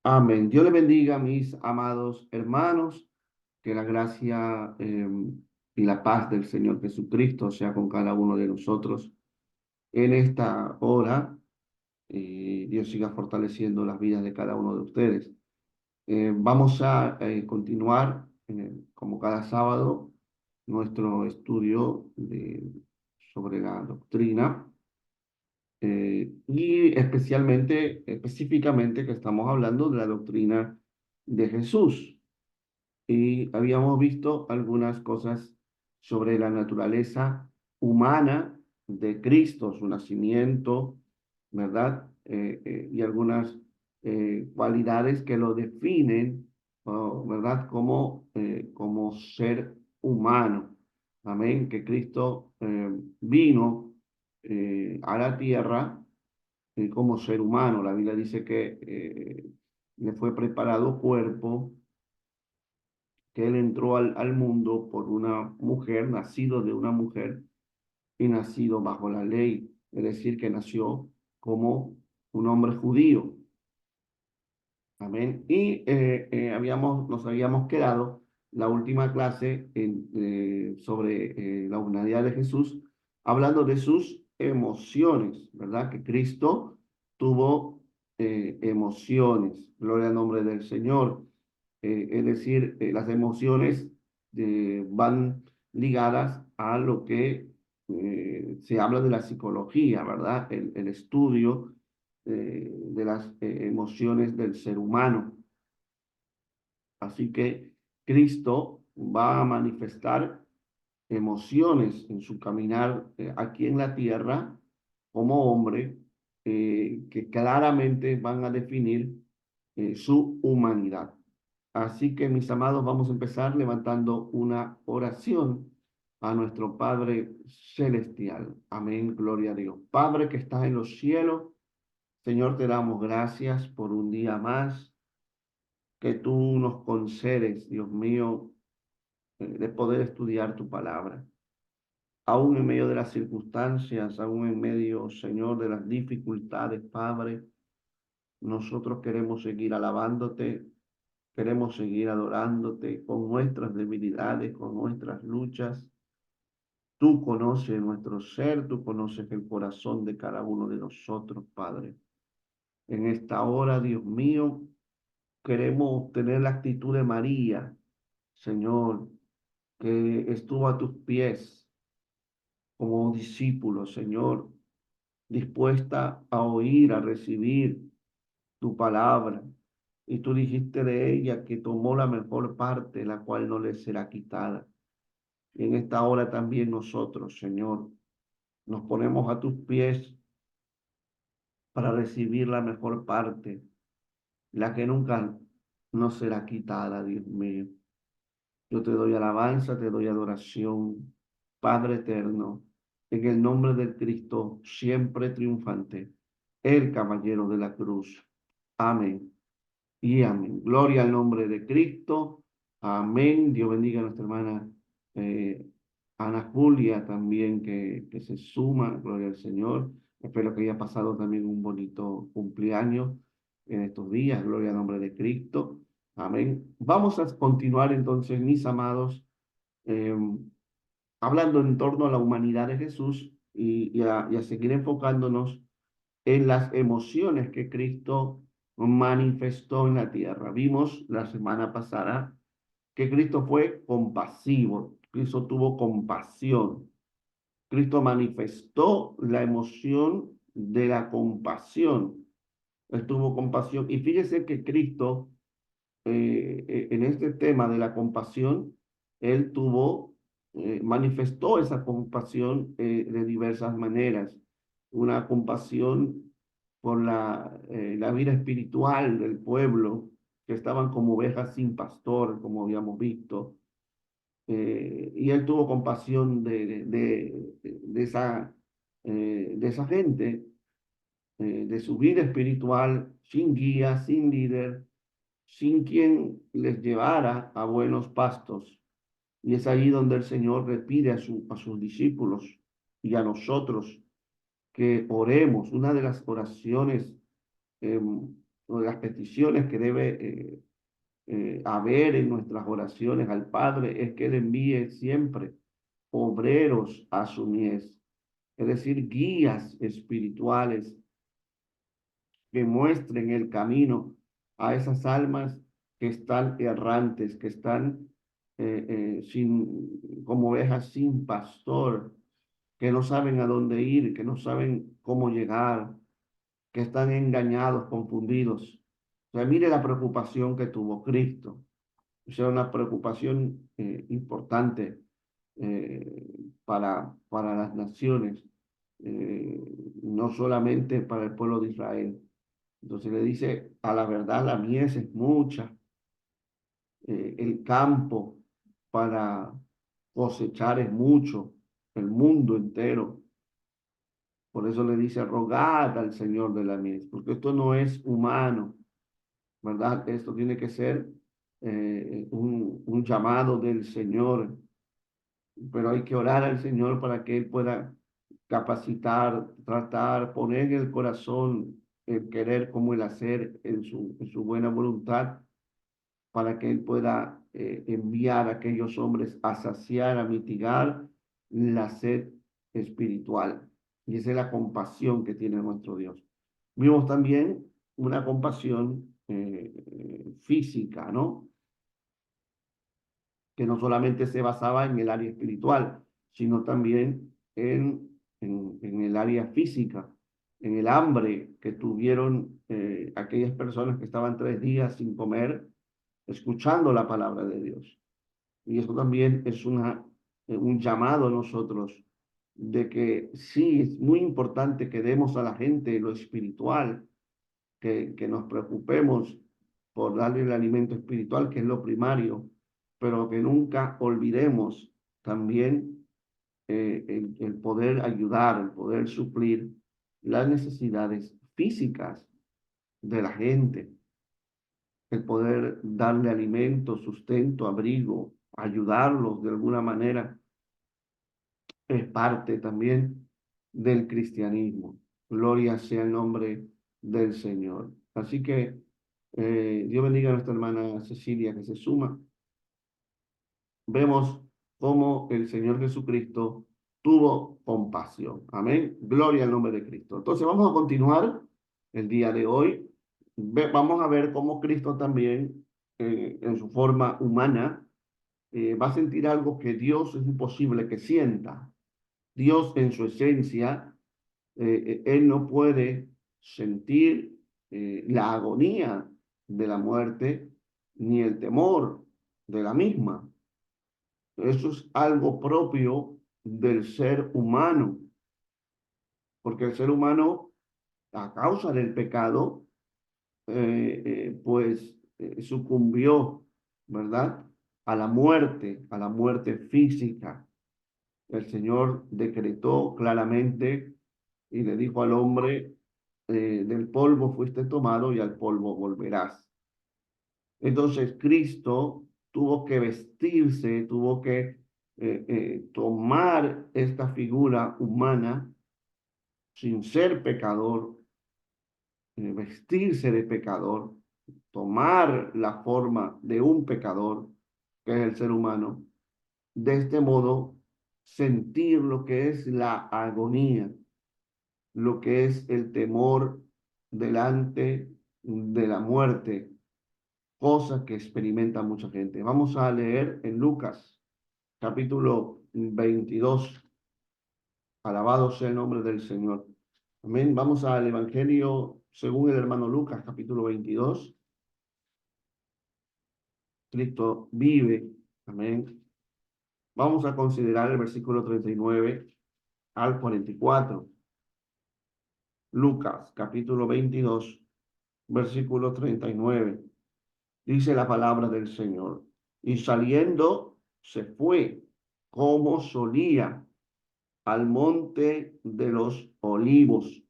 Amén. Dios le bendiga, mis amados hermanos, que la gracia y la paz del Señor Jesucristo sea con cada uno de nosotros en esta hora. Dios siga fortaleciendo las vidas de cada uno de ustedes. Vamos a continuar, como cada sábado, nuestro estudio sobre la doctrina. Y específicamente que estamos hablando de la doctrina de Jesús. Y habíamos visto algunas cosas sobre la naturaleza humana de Cristo, su nacimiento, ¿verdad? Y algunas cualidades que lo definen, oh, ¿verdad? Como ser humano. Amén. Que Cristo vino a la tierra como ser humano. La Biblia dice que le fue preparado cuerpo, que él entró al mundo por una mujer, nacido de una mujer y nacido bajo la ley, es decir, que nació como un hombre judío. Amén. Y nos habíamos quedado la última clase sobre la humanidad de Jesús, hablando de sus emociones, ¿verdad? Que Cristo tuvo emociones, gloria al nombre del Señor. Es decir, las emociones van ligadas a lo que se habla de la psicología, ¿verdad? El estudio de las emociones del ser humano. Así que Cristo va a manifestar emociones en su caminar aquí en la tierra como hombre, que claramente van a definir su humanidad. Así que, mis amados, vamos a empezar levantando una oración a nuestro Padre Celestial. Amén, gloria a Dios. Padre que estás en los cielos, Señor, te damos gracias por un día más que tú nos concedes, Dios mío, de poder estudiar tu palabra. Aún en medio de las circunstancias, aún en medio, Señor, de las dificultades, Padre, nosotros queremos seguir alabándote, queremos seguir adorándote con nuestras debilidades, con nuestras luchas. Tú conoces nuestro ser, tú conoces el corazón de cada uno de nosotros, Padre. En esta hora, Dios mío, queremos tener la actitud de María, Señor, que estuvo a tus pies como discípulo, Señor, dispuesta a oír, a recibir tu palabra. Y tú dijiste de ella que tomó la mejor parte, la cual no le será quitada. Y en esta hora también nosotros, Señor, nos ponemos a tus pies para recibir la mejor parte, la que nunca nos será quitada, Dios mío. Yo te doy alabanza, te doy adoración, Padre eterno, en el nombre del Cristo, siempre triunfante, el caballero de la cruz. Amén y amén. Gloria al nombre de Cristo. Amén. Dios bendiga a nuestra hermana eh, Ana Julia también que se suma. Gloria al Señor. Espero que haya pasado también un bonito cumpleaños en estos días. Gloria al nombre de Cristo. Amén. Vamos a continuar entonces, mis amados, eh, hablando en torno a la humanidad de Jesús y a seguir enfocándonos en las emociones que Cristo manifestó en la tierra. Vimos la semana pasada que Cristo fue compasivo, Cristo tuvo compasión, Cristo manifestó la emoción de la compasión, él tuvo compasión. Y fíjese que Cristo, en este tema de la compasión, él manifestó esa compasión de diversas maneras. Una compasión por la vida espiritual del pueblo, que estaban como ovejas sin pastor, como habíamos visto. Y él tuvo compasión de esa gente, de su vida espiritual, sin guía, sin líder, sin quien les llevara a buenos pastos. Y es ahí donde el Señor le pide a sus discípulos y a nosotros que oremos. Una de las oraciones o las peticiones que debe haber en nuestras oraciones al Padre es que Él envíe siempre obreros a su mies, es decir, guías espirituales que muestren el camino a esas almas que están errantes, que están como ovejas sin pastor, que no saben a dónde ir, que no saben cómo llegar, que están engañados, confundidos. O sea, mire la preocupación que tuvo Cristo. O sea, una preocupación importante eh, para las naciones, eh, no solamente para el pueblo de Israel. Entonces le dice, a la verdad la mies es mucha, el campo para cosechar es mucho, el mundo entero. Por eso le dice, rogad al Señor de la mies, porque esto no es humano, ¿verdad? Esto tiene que ser un llamado del Señor, pero hay que orar al Señor para que Él pueda capacitar, tratar, poner en el corazón el querer como el hacer en su buena voluntad, para que Él pueda enviar a aquellos hombres a saciar, a mitigar la sed espiritual. Y esa es la compasión que tiene nuestro Dios. Vimos también una compasión física, ¿no? Que no solamente se basaba en el área espiritual, sino también en el área física, en el hambre que tuvieron aquellas personas que estaban 3 días sin comer, escuchando la palabra de Dios. Y eso también es un llamado a nosotros de que sí, es muy importante que demos a la gente lo espiritual, que nos preocupemos por darle el alimento espiritual, que es lo primario, pero que nunca olvidemos también el poder ayudar, el poder suplir las necesidades físicas de la gente, el poder darle alimento, sustento, abrigo, ayudarlos de alguna manera, es parte también del cristianismo. Gloria sea el nombre del Señor. Así que Dios bendiga a nuestra hermana Cecilia que se suma. Vemos cómo el Señor Jesucristo tuvo compasión. Amén. Gloria al nombre de Cristo. Entonces vamos a continuar el día de hoy. Vamos a ver cómo Cristo también, en su forma humana, va a sentir algo que Dios es imposible que sienta. Dios en su esencia, Él no puede sentir la agonía de la muerte ni el temor de la misma. Eso es algo propio del ser humano, porque el ser humano, a causa del pecado, pues sucumbió, ¿verdad? A la muerte física. El Señor decretó claramente y le dijo al hombre, del polvo fuiste tomado y al polvo volverás. Entonces Cristo tuvo que vestirse, tuvo que tomar esta figura humana sin ser pecador, vestirse de pecador, tomar la forma de un pecador, que es el ser humano, de este modo sentir lo que es la agonía, lo que es el temor delante de la muerte, cosa que experimenta mucha gente. Vamos a leer en Lucas, capítulo 22. Alabado sea el nombre del Señor. Amén. Vamos al Evangelio según el hermano Lucas, capítulo 22. Cristo vive. Amén. Vamos a considerar el versículo 39 al 44. Lucas, capítulo 22, versículo 39. Dice la palabra del Señor. Y saliendo, se fue, como solía, al monte de los olivos.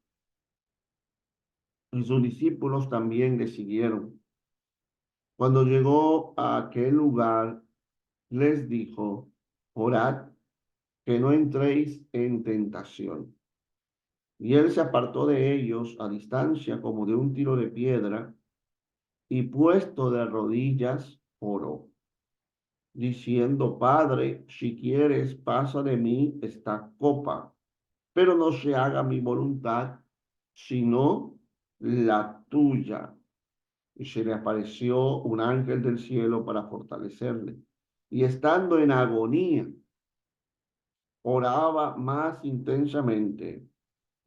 Y sus discípulos también le siguieron. Cuando llegó a aquel lugar, les dijo, orad que no entréis en tentación. Y él se apartó de ellos a distancia como de un tiro de piedra y puesto de rodillas oró, diciendo: Padre, si quieres, pasa de mí esta copa, pero no se haga mi voluntad, sino la tuya. Y se le apareció un ángel del cielo para fortalecerle. Y estando en agonía, oraba más intensamente,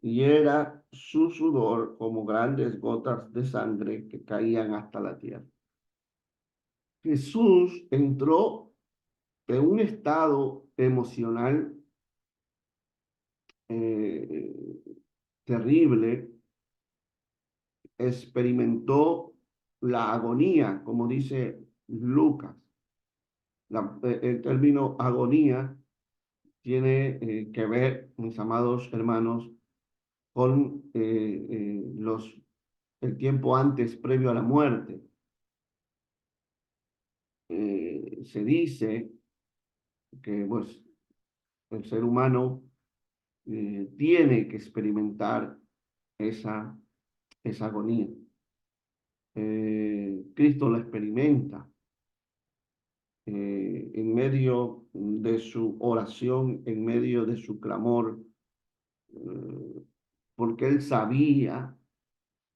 y era su sudor como grandes gotas de sangre que caían hasta la tierra. Jesús entró en un estado emocional eh, terrible, experimentó la agonía, como dice Lucas. El término agonía tiene que ver, mis amados hermanos, con el tiempo antes, previo a la muerte. Se dice que pues, el ser humano tiene que experimentar esa, esa agonía. Cristo la experimenta en medio de su oración, en medio de su clamor, porque él sabía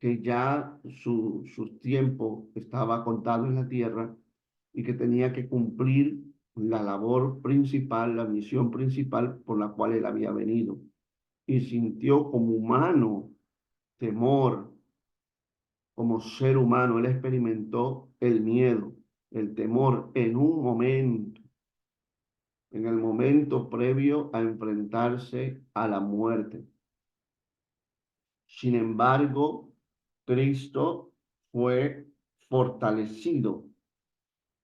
que ya su tiempo estaba contado en la tierra y que tenía que cumplir la labor principal, la misión principal por la cual él había venido. Y sintió como humano temor, como ser humano, él experimentó el miedo, el temor en un momento, en el momento previo a enfrentarse a la muerte. Sin embargo, Cristo fue fortalecido,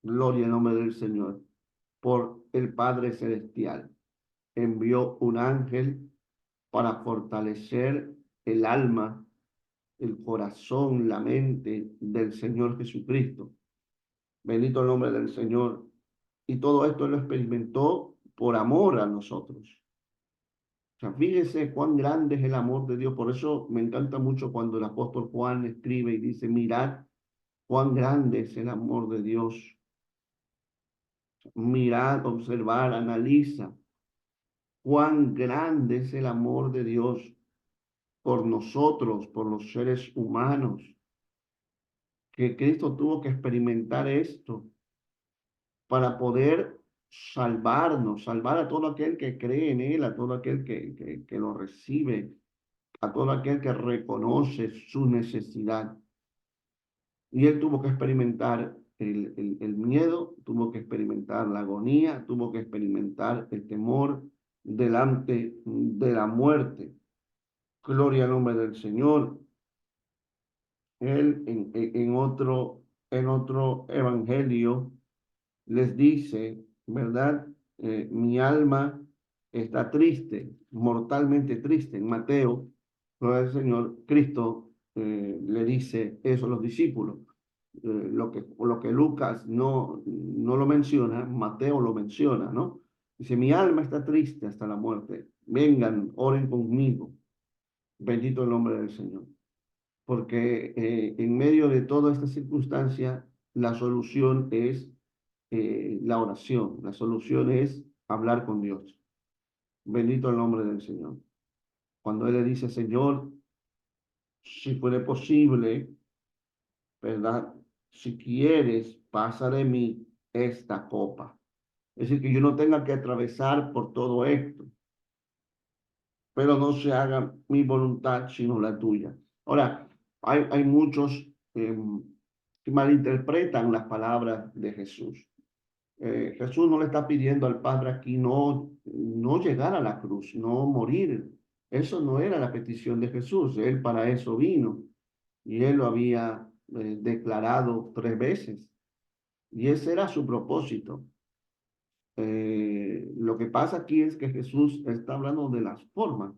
gloria al nombre del Señor, por el Padre Celestial. Envió un ángel para fortalecer el alma, el corazón, la mente del Señor Jesucristo. Bendito el nombre del Señor. Y todo esto lo experimentó por amor a nosotros. O sea, fíjese cuán grande es el amor de Dios. Por eso me encanta mucho cuando el apóstol Juan escribe y dice: mirad cuán grande es el amor de Dios. Mirad, observar, analiza cuán grande es el amor de Dios por nosotros, por los seres humanos, que Cristo tuvo que experimentar esto para poder salvarnos, salvar a todo aquel que cree en Él, a todo aquel que lo recibe, a todo aquel que reconoce su necesidad. Y Él tuvo que experimentar el miedo, tuvo que experimentar la agonía, tuvo que experimentar el temor delante de la muerte. Gloria al nombre del Señor. Él en otro evangelio les dice, ¿verdad? Mi alma está triste, mortalmente triste. En Mateo, gloria al Señor, Cristo le dice eso a los discípulos. Lo que Lucas no lo menciona, Mateo lo menciona, ¿no? Dice: mi alma está triste hasta la muerte. Vengan, oren conmigo. Bendito el nombre del Señor. Porque en medio de toda esta circunstancia, la solución es la oración. La solución es hablar con Dios. Bendito el nombre del Señor. Cuando Él le dice: Señor, si fuere posible, ¿verdad? Si quieres, pasa de mí esta copa. Es decir, que yo no tenga que atravesar por todo esto, pero no se haga mi voluntad, sino la tuya. Ahora, hay muchos que malinterpretan las palabras de Jesús. Jesús no le está pidiendo al Padre aquí no llegar a la cruz, no morir. Eso no era la petición de Jesús. Él para eso vino y él lo había declarado 3 veces. Y ese era su propósito. Lo que pasa aquí es que Jesús está hablando de las formas,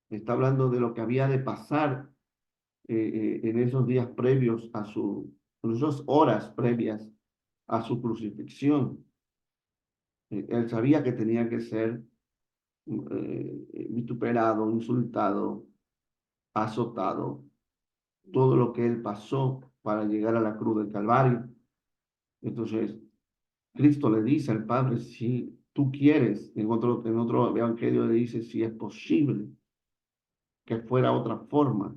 está hablando de lo que había de pasar en esos días previos en esas horas previas a su crucifixión. Él sabía que tenía que ser vituperado, insultado, azotado, todo lo que él pasó para llegar a la cruz del Calvario. Entonces, Cristo le dice al Padre, si tú quieres, en otro evangelio le dice, si es posible que fuera otra forma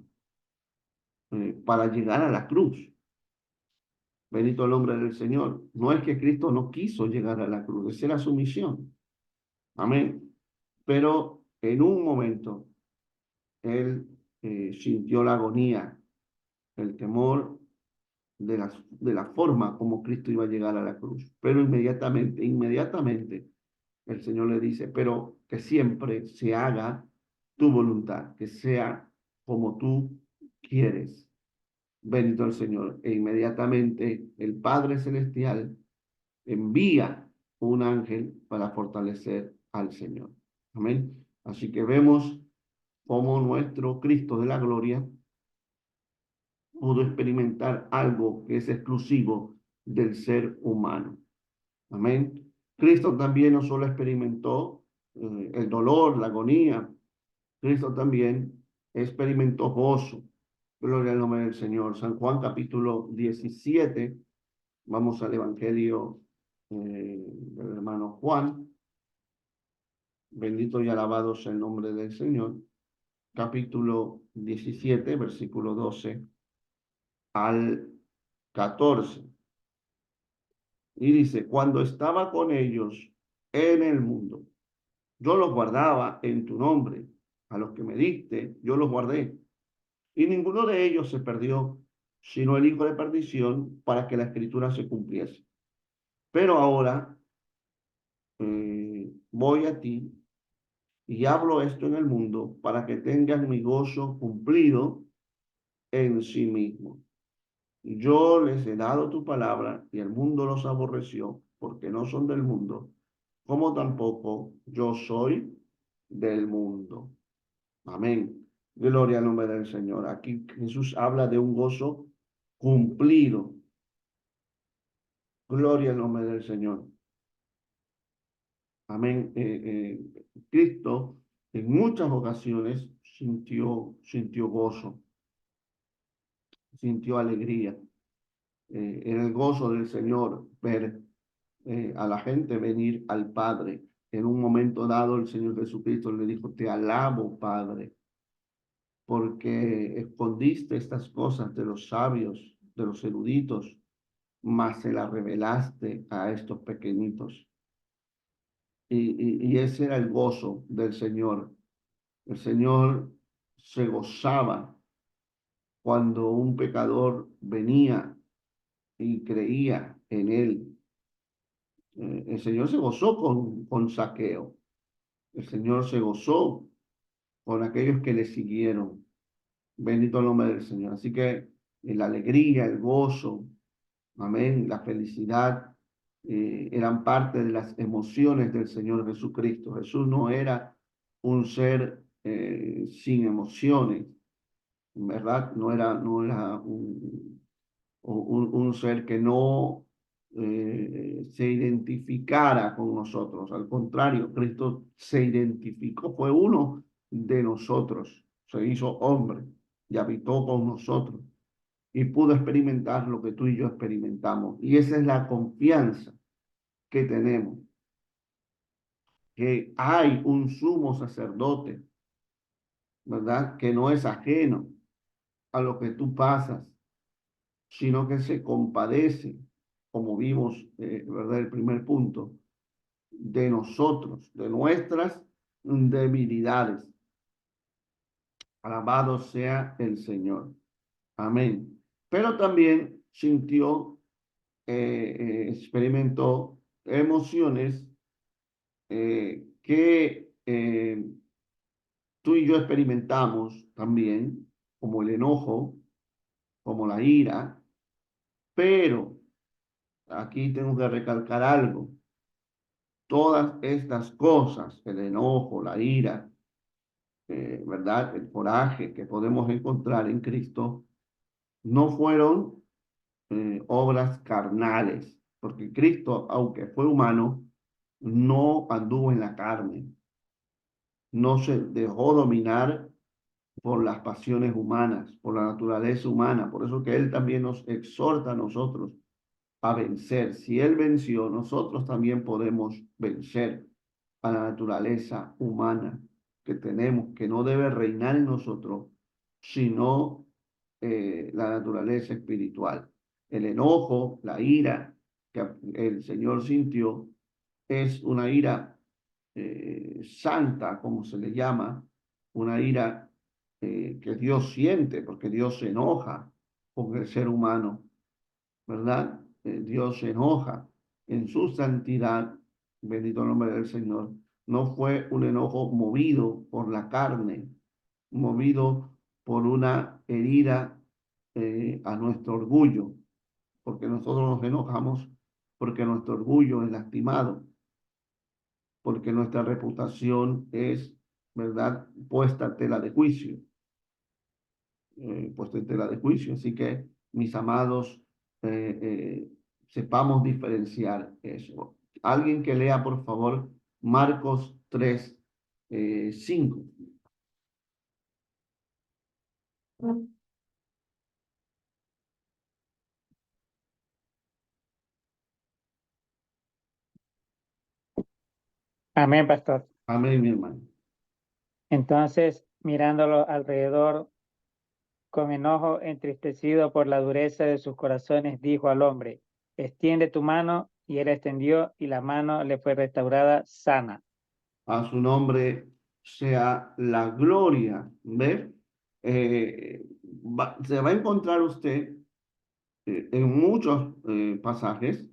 para llegar a la cruz. Bendito el nombre del Señor. No es que Cristo no quiso llegar a la cruz, esa era su misión. Amén. Pero en un momento, él sintió la agonía, el temor de la forma como Cristo iba a llegar a la cruz. Pero inmediatamente, el Señor le dice, pero que siempre se haga tu voluntad, que sea como tú quieres. Bendito el Señor. E inmediatamente el Padre Celestial envía un ángel para fortalecer al Señor. Amén. Así que vemos cómo nuestro Cristo de la gloria pudo experimentar algo que es exclusivo del ser humano. Amén. Cristo también no solo experimentó el dolor, la agonía, Cristo también experimentó gozo. Gloria al nombre del Señor. San Juan capítulo 17. Vamos al Evangelio del hermano Juan. Bendito y alabado sea el nombre del Señor. Capítulo 17, versículo 12 al 14. Y dice, cuando estaba con ellos en el mundo, yo los guardaba en tu nombre. A los que me diste, yo los guardé. Y ninguno de ellos se perdió, sino el hijo de perdición, para que la escritura se cumpliese. Pero ahora voy a ti y hablo esto en el mundo para que tengan mi gozo cumplido en sí mismo. Yo les he dado tu palabra y el mundo los aborreció porque no son del mundo, como tampoco yo soy del mundo. Amén. Gloria al nombre del Señor. Aquí Jesús habla de un gozo cumplido. Gloria al nombre del Señor. Amén. Cristo en muchas ocasiones sintió gozo, sintió alegría. En el gozo del Señor ver a la gente venir al Padre. En un momento dado el Señor Jesucristo le dijo, te alabo, Padre, porque escondiste estas cosas de los sabios, de los eruditos, mas se las revelaste a estos pequeñitos. Y ese era el gozo del Señor. El Señor se gozaba cuando un pecador venía y creía en él. El Señor se gozó con Saqueo. El Señor se gozó con aquellos que le siguieron. Bendito el nombre del Señor. Así que la alegría, el gozo, amén, la felicidad eran parte de las emociones del Señor Jesucristo. Jesús no era un ser sin emociones, ¿verdad? No era un ser que no se identificara con nosotros. Al contrario, Cristo se identificó, fue uno de nosotros, se hizo hombre y habitó con nosotros y pudo experimentar lo que tú y yo experimentamos. Y esa es la confianza que tenemos, que hay un sumo sacerdote, ¿verdad? Que no es ajeno a lo que tú pasas, sino que se compadece, como vimos, ¿verdad? El primer punto, de nosotros, de nuestras debilidades. Alabado sea el Señor. Amén. Pero también sintió, experimentó emociones que tú y yo experimentamos también, como el enojo, como la ira, pero aquí tengo que recalcar algo. Todas estas cosas, el enojo, la ira, ¿verdad? El coraje que podemos encontrar en Cristo, no fueron obras carnales, porque Cristo, aunque fue humano, no anduvo en la carne, no se dejó dominar por las pasiones humanas, por la naturaleza humana. Por eso que Él también nos exhorta a nosotros a vencer. Si Él venció, nosotros también podemos vencer a la naturaleza humana que tenemos, que no debe reinar en nosotros, sino la naturaleza espiritual. El enojo, la ira que el Señor sintió es una ira santa, como se le llama, una ira que Dios siente, porque Dios se enoja con el ser humano, ¿verdad? Dios se enoja en su santidad, bendito el nombre del Señor. No fue un enojo movido por la carne, movido por una herida a nuestro orgullo, porque nosotros nos enojamos porque nuestro orgullo es lastimado, porque nuestra reputación es, ¿verdad?, puesta en tela de juicio, puesta en tela de juicio. Así que, mis amados, eh, eh, sepamos diferenciar eso. Alguien que lea, por favor, Marcos 3, 5. Amén, pastor. Amén, mi hermano. Entonces, mirándolo alrededor, con enojo, entristecido por la dureza de sus corazones, dijo al hombre: extiende tu mano. Y él extendió, y la mano le fue restaurada sana. A su nombre sea la gloria. ¿Ve? Se va a encontrar usted en muchos pasajes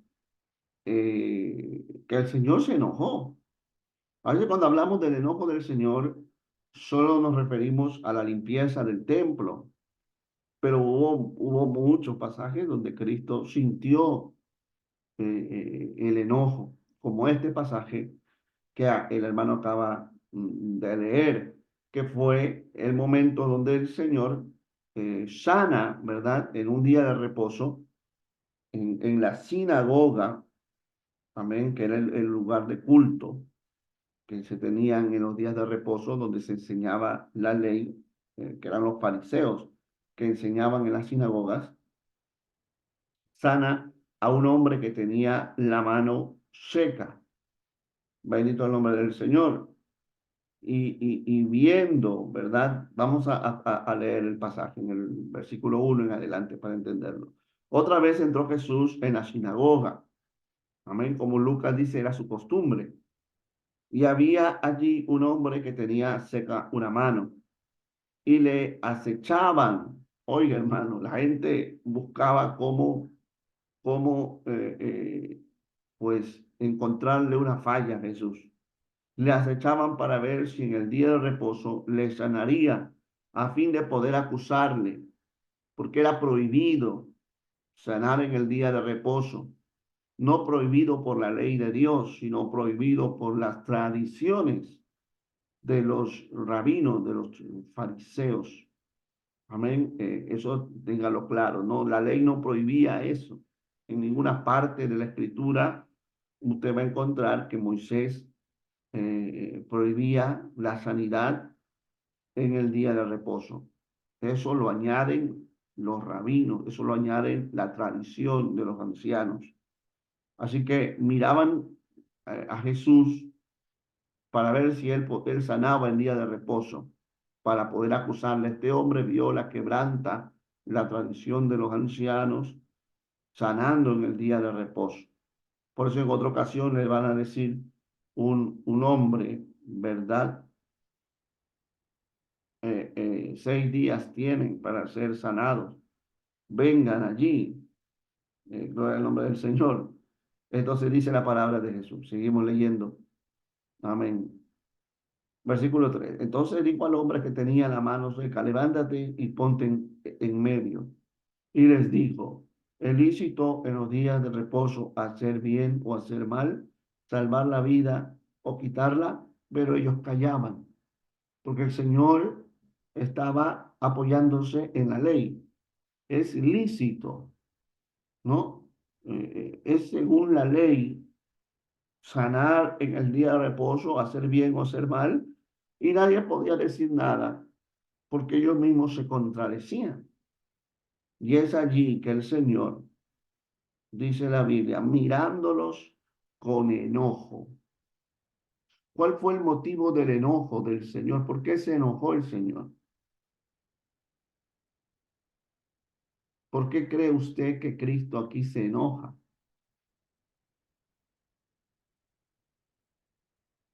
que el Señor se enojó. A veces cuando hablamos del enojo del Señor, solo nos referimos a la limpieza del templo, pero hubo muchos pasajes donde Cristo sintió el enojo, como este pasaje que el hermano acaba de leer, que fue el momento donde el Señor sana, ¿verdad? En un día de reposo, en la sinagoga, amén, que era el lugar de culto que se tenían en los días de reposo, donde se enseñaba la ley, que eran los fariseos que enseñaban en las sinagogas. Sana a un hombre que tenía la mano seca. Bendito el nombre del Señor. Y viendo, ¿verdad? Vamos a leer el pasaje en el versículo 1 en adelante para entenderlo. Otra vez entró Jesús en la sinagoga. Amén. Como Lucas dice, era su costumbre. Y había allí un hombre que tenía seca una mano y le acechaban. Oiga, hermano, la gente buscaba cómo pues, encontrarle una falla a Jesús. Le acechaban para ver si en el día de reposo le sanaría a fin de poder acusarle, porque era prohibido sanar en el día de reposo, no prohibido por la ley de Dios, sino prohibido por las tradiciones de los rabinos, de los fariseos. Amén. Eso téngalo claro, ¿no? La ley no prohibía eso. En ninguna parte de la escritura usted va a encontrar que Moisés prohibía la sanidad en el día de reposo. Eso lo añaden los rabinos, eso lo añaden la tradición de los ancianos. Así que miraban a Jesús para ver si él sanaba en día de reposo, para poder acusarle. Este hombre viola, quebranta la tradición de los ancianos, sanando en el día de reposo. Por eso en otra ocasión le van a decir un hombre, ¿verdad? 6 días tienen para ser sanados. Vengan allí. Gloria al nombre del Señor. Entonces dice la palabra de Jesús. Seguimos leyendo. Amén. Versículo 3. Entonces dijo al hombre que tenía la mano seca: levántate y ponte en medio. Y les dijo: ¿es lícito en los días de reposo hacer bien o hacer mal, salvar la vida o quitarla? Pero ellos callaban, porque el Señor estaba apoyándose en la ley. Es lícito, ¿no? Es según la ley sanar en el día de reposo, hacer bien o hacer mal, y nadie podía decir nada, porque ellos mismos se contradecían. Y es allí que el Señor, dice la Biblia, mirándolos con enojo. ¿Cuál fue el motivo del enojo del Señor? ¿Por qué se enojó el Señor? ¿Por qué cree usted que Cristo aquí se enoja?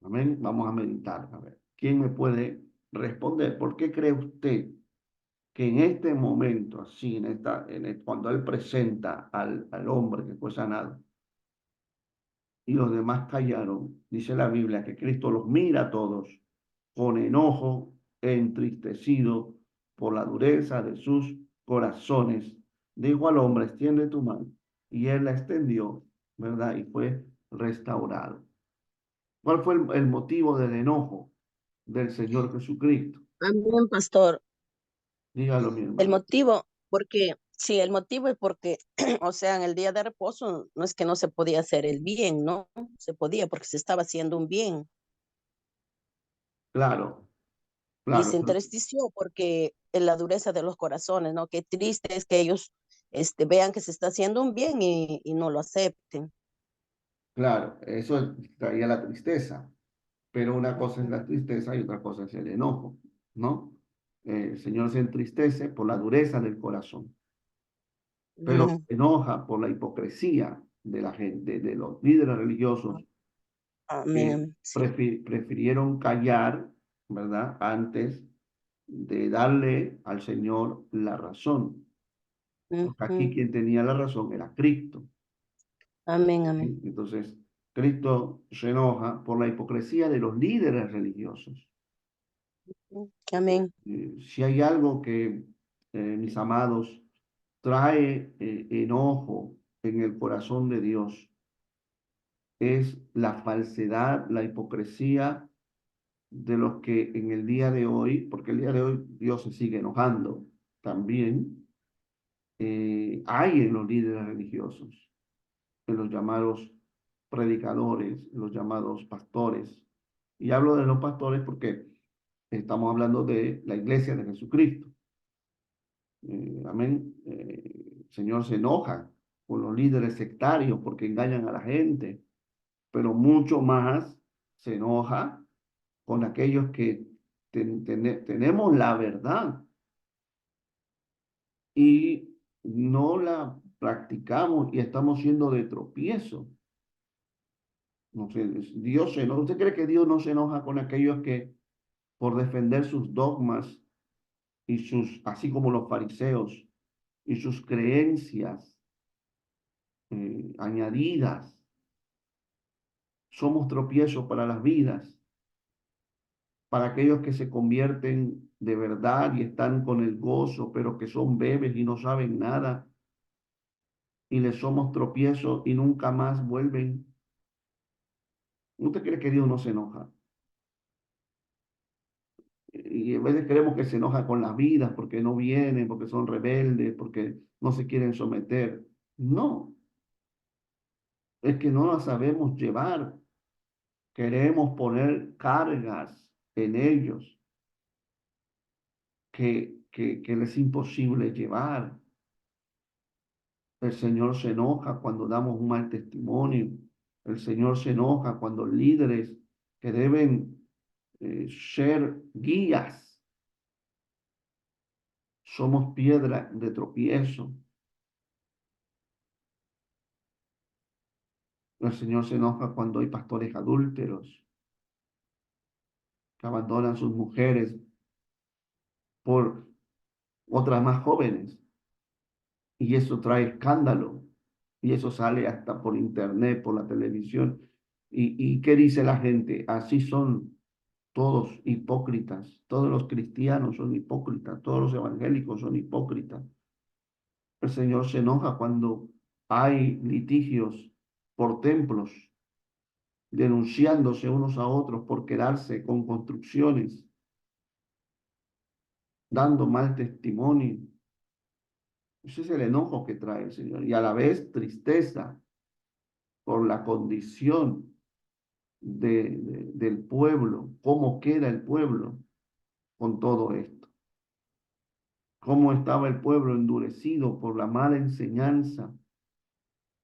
Amén. Vamos a meditar. A ver, ¿quién me puede responder? ¿Por qué cree usted que en este momento, así, cuando Él presenta al hombre que fue sanado y los demás callaron, dice la Biblia que Cristo los mira a todos con enojo, entristecido por la dureza de sus corazones? Dijo al hombre, extiende tu mano. Y Él la extendió, ¿verdad? Y fue restaurado. ¿Cuál fue el motivo del enojo del Señor Jesucristo? Amén, pastor. Dígalo, mi El hermano. motivo, porque, sí, el motivo es porque, o sea, en el día de reposo no es que no se podía hacer el bien, ¿no? Se podía porque se estaba haciendo un bien. Claro, Y claro, se entristeció porque en la dureza de los corazones, ¿no? Qué triste es que ellos vean que se está haciendo un bien y no lo acepten. claro, eso traía la tristeza, pero una cosa es Ujú, la tristeza y otra cosa es el enojo, ¿no? El Señor se entristece por la dureza del corazón, pero ujú. se enoja por la hipocresía de la gente, de los líderes religiosos Amén, que amén. Sí. prefirieron callar, ¿verdad? Antes de darle al Señor la razón. Porque aquí Ujú. quien tenía la razón era Cristo. Amén, amén. ¿Sí? Entonces, Cristo se enoja por la hipocresía de los líderes religiosos. Amén. Si hay algo que, mis amados, trae enojo en el corazón de Dios, es la falsedad, la hipocresía de los que en el día de hoy, porque el día de hoy Dios se sigue enojando también, hay en los líderes religiosos, en los llamados predicadores, los llamados pastores. Y hablo de los pastores porque estamos hablando de la iglesia de Jesucristo. Amén. El Señor se enoja con los líderes sectarios porque engañan a la gente, pero mucho más se enoja con aquellos que tenemos la verdad y no la practicamos y estamos siendo de tropiezo. No sé, Dios se enoja. ¿Usted cree que Dios no se enoja con aquellos que por defender sus dogmas y así como los fariseos y sus creencias añadidas, somos tropiezos para las vidas, para aquellos que se convierten de verdad y están con el gozo, pero que son bebés y no saben nada, y les somos tropiezos y nunca más vuelven? ¿Usted cree que Dios no se enoja? Y a veces creemos que se enoja con las vidas porque no vienen, porque son rebeldes, porque no se quieren someter. No, es que no las sabemos llevar. Queremos poner cargas en ellos que les es imposible llevar. El Señor se enoja cuando damos un mal testimonio. El Señor se enoja cuando líderes que deben ser guías somos piedra de tropiezo. El Señor se enoja cuando hay pastores adúlteros que abandonan sus mujeres por otras más jóvenes. Y eso trae escándalo. Y eso sale hasta por internet, por la televisión. ¿Y qué dice la gente? Así son todos hipócritas. Todos los cristianos son hipócritas. Todos los evangélicos son hipócritas. El Señor se enoja cuando hay litigios por templos, denunciándose unos a otros por quedarse con construcciones, dando mal testimonio. Ese es el enojo que trae el Señor. Y a la vez tristeza por la condición del pueblo, cómo queda el pueblo con todo esto. cómo estaba el pueblo endurecido por la mala enseñanza,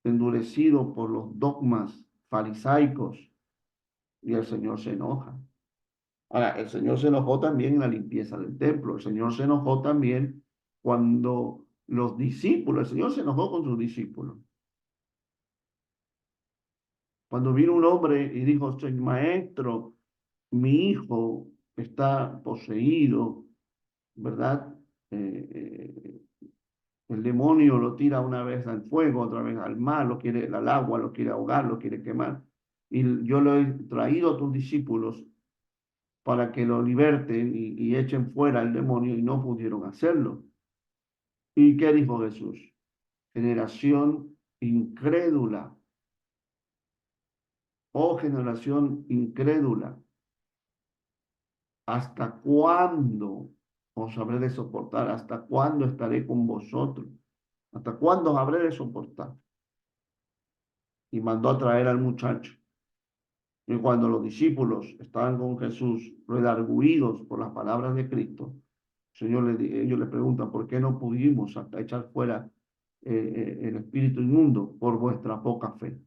endurecido por los dogmas farisaicos, y el Señor se enoja. Ahora, el Señor se enojó también en la limpieza del templo, el Señor se enojó también cuando los discípulos, el Señor se enojó con sus discípulos. Cuando vino un hombre y dijo, soy maestro, mi hijo está poseído, ¿verdad? El demonio lo tira una vez al fuego, otra vez al mar, lo quiere al agua, lo quiere ahogar, lo quiere quemar. Y yo lo he traído a tus discípulos para que lo liberten y echen fuera al demonio y no pudieron hacerlo. ¿Y qué dijo Jesús? Generación incrédula. Oh generación incrédula, ¿hasta cuándo os habré de soportar? ¿Hasta cuándo estaré con vosotros? ¿Hasta cuándo os habré de soportar? Y mandó a traer al muchacho. Y cuando los discípulos estaban con Jesús, redarguidos por las palabras de Cristo, ellos le preguntan, ¿por qué no pudimos hasta echar fuera el espíritu inmundo? Por vuestra poca fe.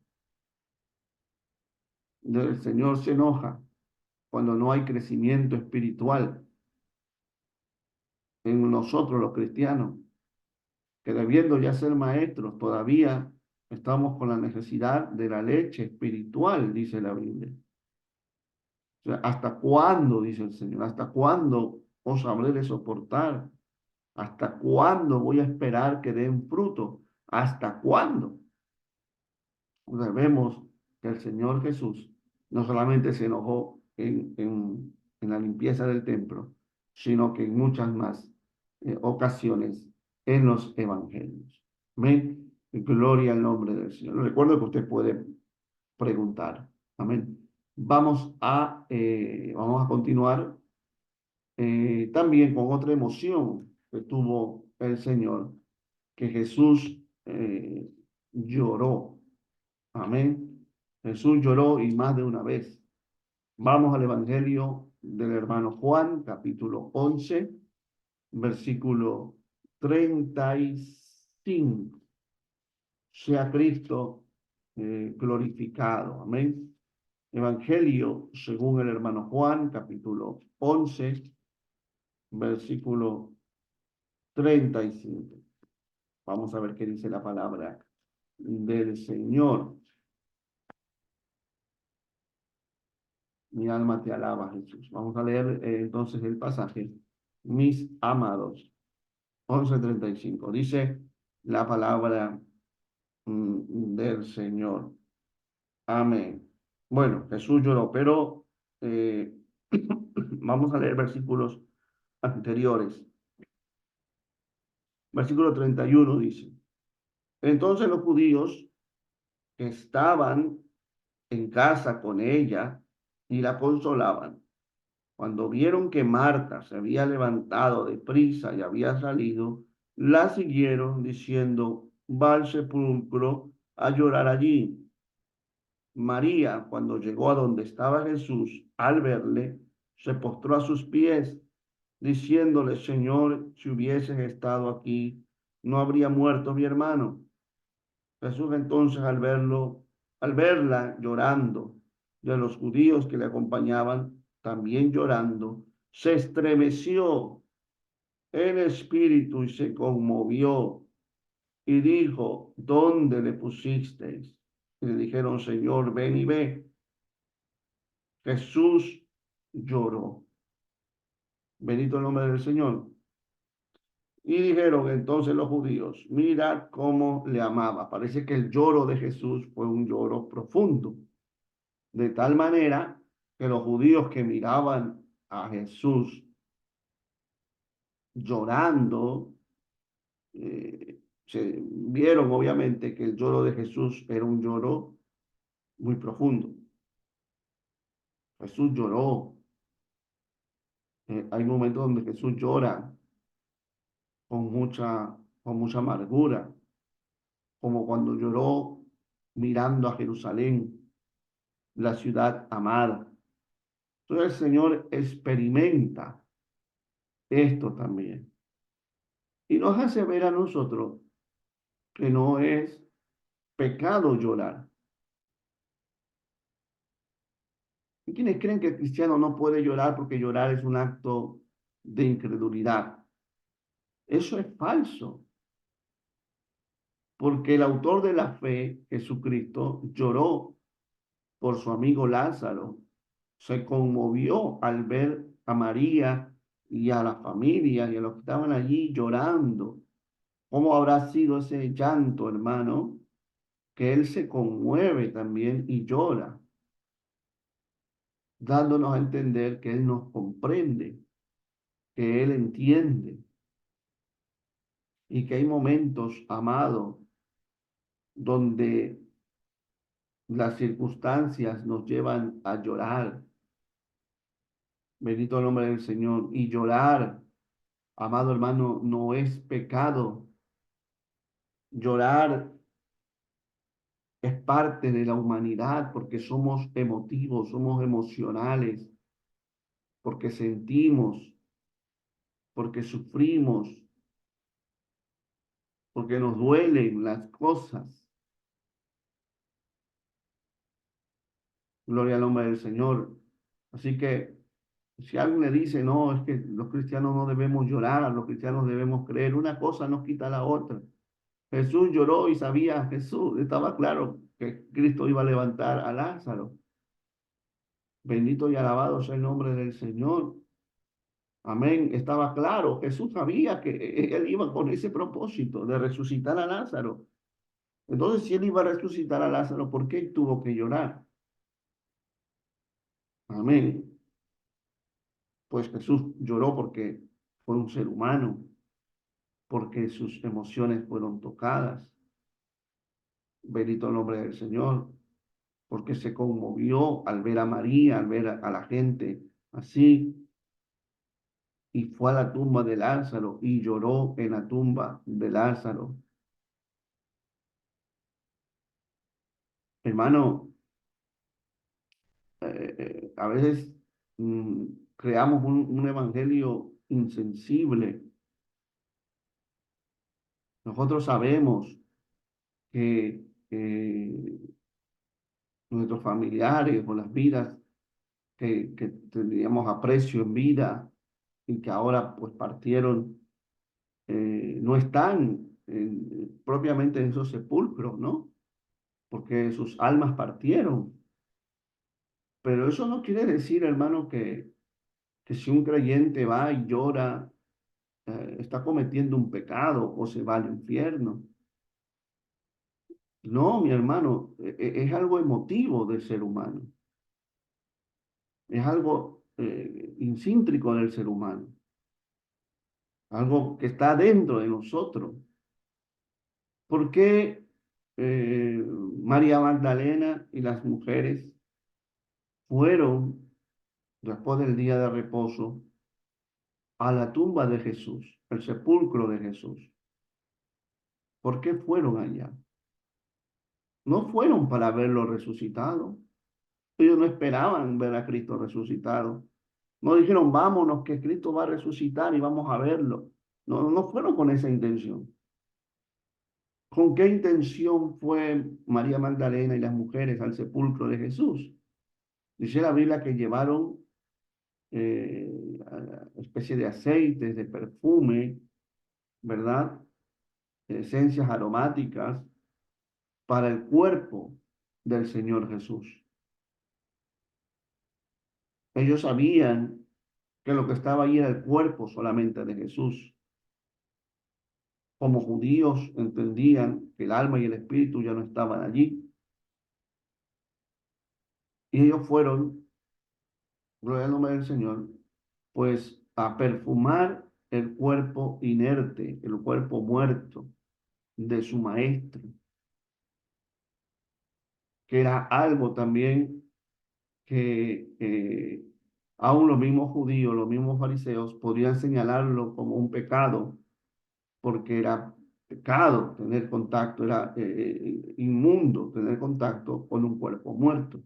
El Señor se enoja cuando no hay crecimiento espiritual en nosotros los cristianos, que debiendo ya ser maestros, todavía estamos con la necesidad de la leche espiritual, dice la Biblia. O sea, ¿hasta cuándo, dice el Señor? ¿Hasta cuándo os habré de soportar? ¿Hasta cuándo voy a esperar que den fruto? ¿Hasta cuándo? O sea, vemos que el Señor Jesús no solamente se enojó en la limpieza del templo, sino que en muchas más ocasiones en los evangelios. Amén. Gloria al nombre del Señor. Recuerdo que usted puede preguntar. Amén. Vamos a continuar también con otra emoción que tuvo el Señor, que Jesús lloró. Amén. Jesús lloró y más de una vez. Vamos al Evangelio del hermano Juan, capítulo 11, versículo 35. Sea Cristo glorificado. Amén. Evangelio según el hermano Juan, capítulo 11, versículo 35. Vamos a ver qué dice la palabra del Señor. Mi alma te alaba, Jesús. Vamos a leer entonces el pasaje. Mis amados. 11:35. Dice la palabra del Señor. Amén. Bueno, Jesús lloró, pero vamos a leer versículos anteriores. Versículo 31 dice, entonces los judíos que estaban en casa con ella y la consolaban, cuando vieron que Marta se había levantado de prisa y había salido, la siguieron diciendo, va al sepulcro a llorar allí. María, cuando llegó a donde estaba Jesús, al verle, se postró a sus pies, diciéndole, Señor, si hubieses estado aquí, no habría muerto mi hermano. Jesús entonces al verla llorando, de los judíos que le acompañaban, también llorando, se estremeció en espíritu y se conmovió y dijo, ¿dónde le pusisteis? Y le dijeron, Señor, ven y ve. Jesús lloró. Bendito el nombre del Señor. Y dijeron entonces los judíos, mira cómo le amaba. Parece que el lloro de Jesús fue un lloro profundo, de tal manera que los judíos que miraban a Jesús llorando, se vieron obviamente que el lloro de Jesús era un lloro muy profundo. Jesús lloró. Hay momentos donde Jesús llora con mucha amargura, como cuando lloró mirando a Jerusalén, la ciudad amada. Entonces el Señor experimenta esto también. Y nos hace ver a nosotros que no es pecado llorar. ¿Y quienes creen que el cristiano no puede llorar porque llorar es un acto de incredulidad? Eso es falso, porque el autor de la fe, Jesucristo, lloró por su amigo Lázaro, se conmovió al ver a María y a la familia y a los que estaban allí llorando. ¿Cómo habrá sido ese llanto, hermano? Que él se conmueve también y llora, dándonos a entender que él nos comprende, que él entiende y que hay momentos, amados, donde las circunstancias nos llevan a llorar. Bendito el nombre del Señor. Y llorar, amado hermano, no es pecado. Llorar es parte de la humanidad porque somos emotivos, somos emocionales, porque sentimos, porque sufrimos, porque nos duelen las cosas. Gloria al nombre del Señor. Así que si alguien le dice, no, es que los cristianos no debemos llorar, los cristianos debemos creer, una cosa no quita la otra. Jesús lloró y sabía, Jesús, estaba claro que Cristo iba a levantar a Lázaro. Bendito y alabado sea el nombre del Señor. Amén. Estaba claro, Jesús sabía que él iba con ese propósito de resucitar a Lázaro. Entonces, si él iba a resucitar a Lázaro, ¿por qué tuvo que llorar? Amén. Pues Jesús lloró porque fue un ser humano, porque sus emociones fueron tocadas. Bendito el nombre del Señor, porque se conmovió al ver a María, al ver a la gente así, y fue a la tumba de Lázaro y lloró en la tumba de Lázaro. Hermano, a veces mm, creamos un evangelio insensible. Nosotros sabemos que nuestros familiares o las vidas que teníamos aprecio en vida y que ahora pues partieron, no están propiamente en esos sepulcros, ¿no? Porque sus almas partieron. Pero eso no quiere decir, hermano, que si un creyente va y llora, está cometiendo un pecado o se va al infierno. No, mi hermano, es algo emotivo del ser humano. Es algo intrínseco del ser humano. Algo que está dentro de nosotros. ¿Por qué María Magdalena y las mujeres fueron, después del día de reposo, a la tumba de Jesús, el sepulcro de Jesús? ¿Por qué fueron allá? No fueron para verlo resucitado. Ellos no esperaban ver a Cristo resucitado. No dijeron, vámonos, que Cristo va a resucitar y vamos a verlo. No, no fueron con esa intención. ¿Con qué intención fue María Magdalena y las mujeres al sepulcro de Jesús? Dice la Biblia que llevaron especie de aceites, de perfume, ¿verdad? Esencias aromáticas para el cuerpo del Señor Jesús. Ellos sabían que lo que estaba ahí era el cuerpo solamente de Jesús. Como judíos entendían que el alma y el espíritu ya no estaban allí. Y ellos fueron, gloria al nombre del Señor, pues a perfumar el cuerpo inerte, el cuerpo muerto de su maestro, que era algo también que aún los mismos judíos, los mismos fariseos podían señalarlo como un pecado, porque era pecado tener contacto, era inmundo tener contacto con un cuerpo muerto.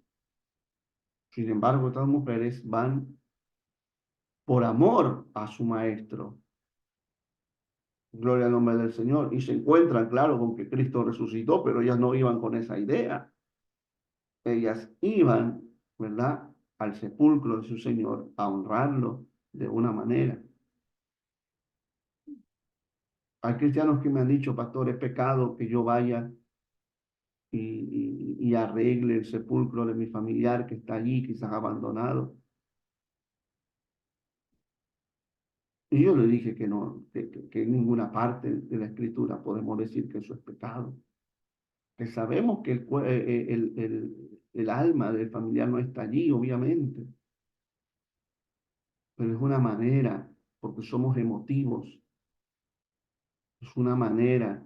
Sin embargo, estas mujeres van por amor a su maestro, Gloria al nombre del Señor. Y se encuentran, claro, con que Cristo resucitó, pero ellas no iban con esa idea. Ellas iban, ¿verdad?, al sepulcro de su Señor a honrarlo de una manera. Hay cristianos que me han dicho, pastor, es pecado que yo vaya y arregle el sepulcro de mi familiar que está allí, quizás abandonado. Y yo le dije que no, que en ninguna parte de la escritura podemos decir que eso es pecado. Que sabemos que el alma del familiar no está allí, obviamente, pero es una manera, porque somos emotivos, es una manera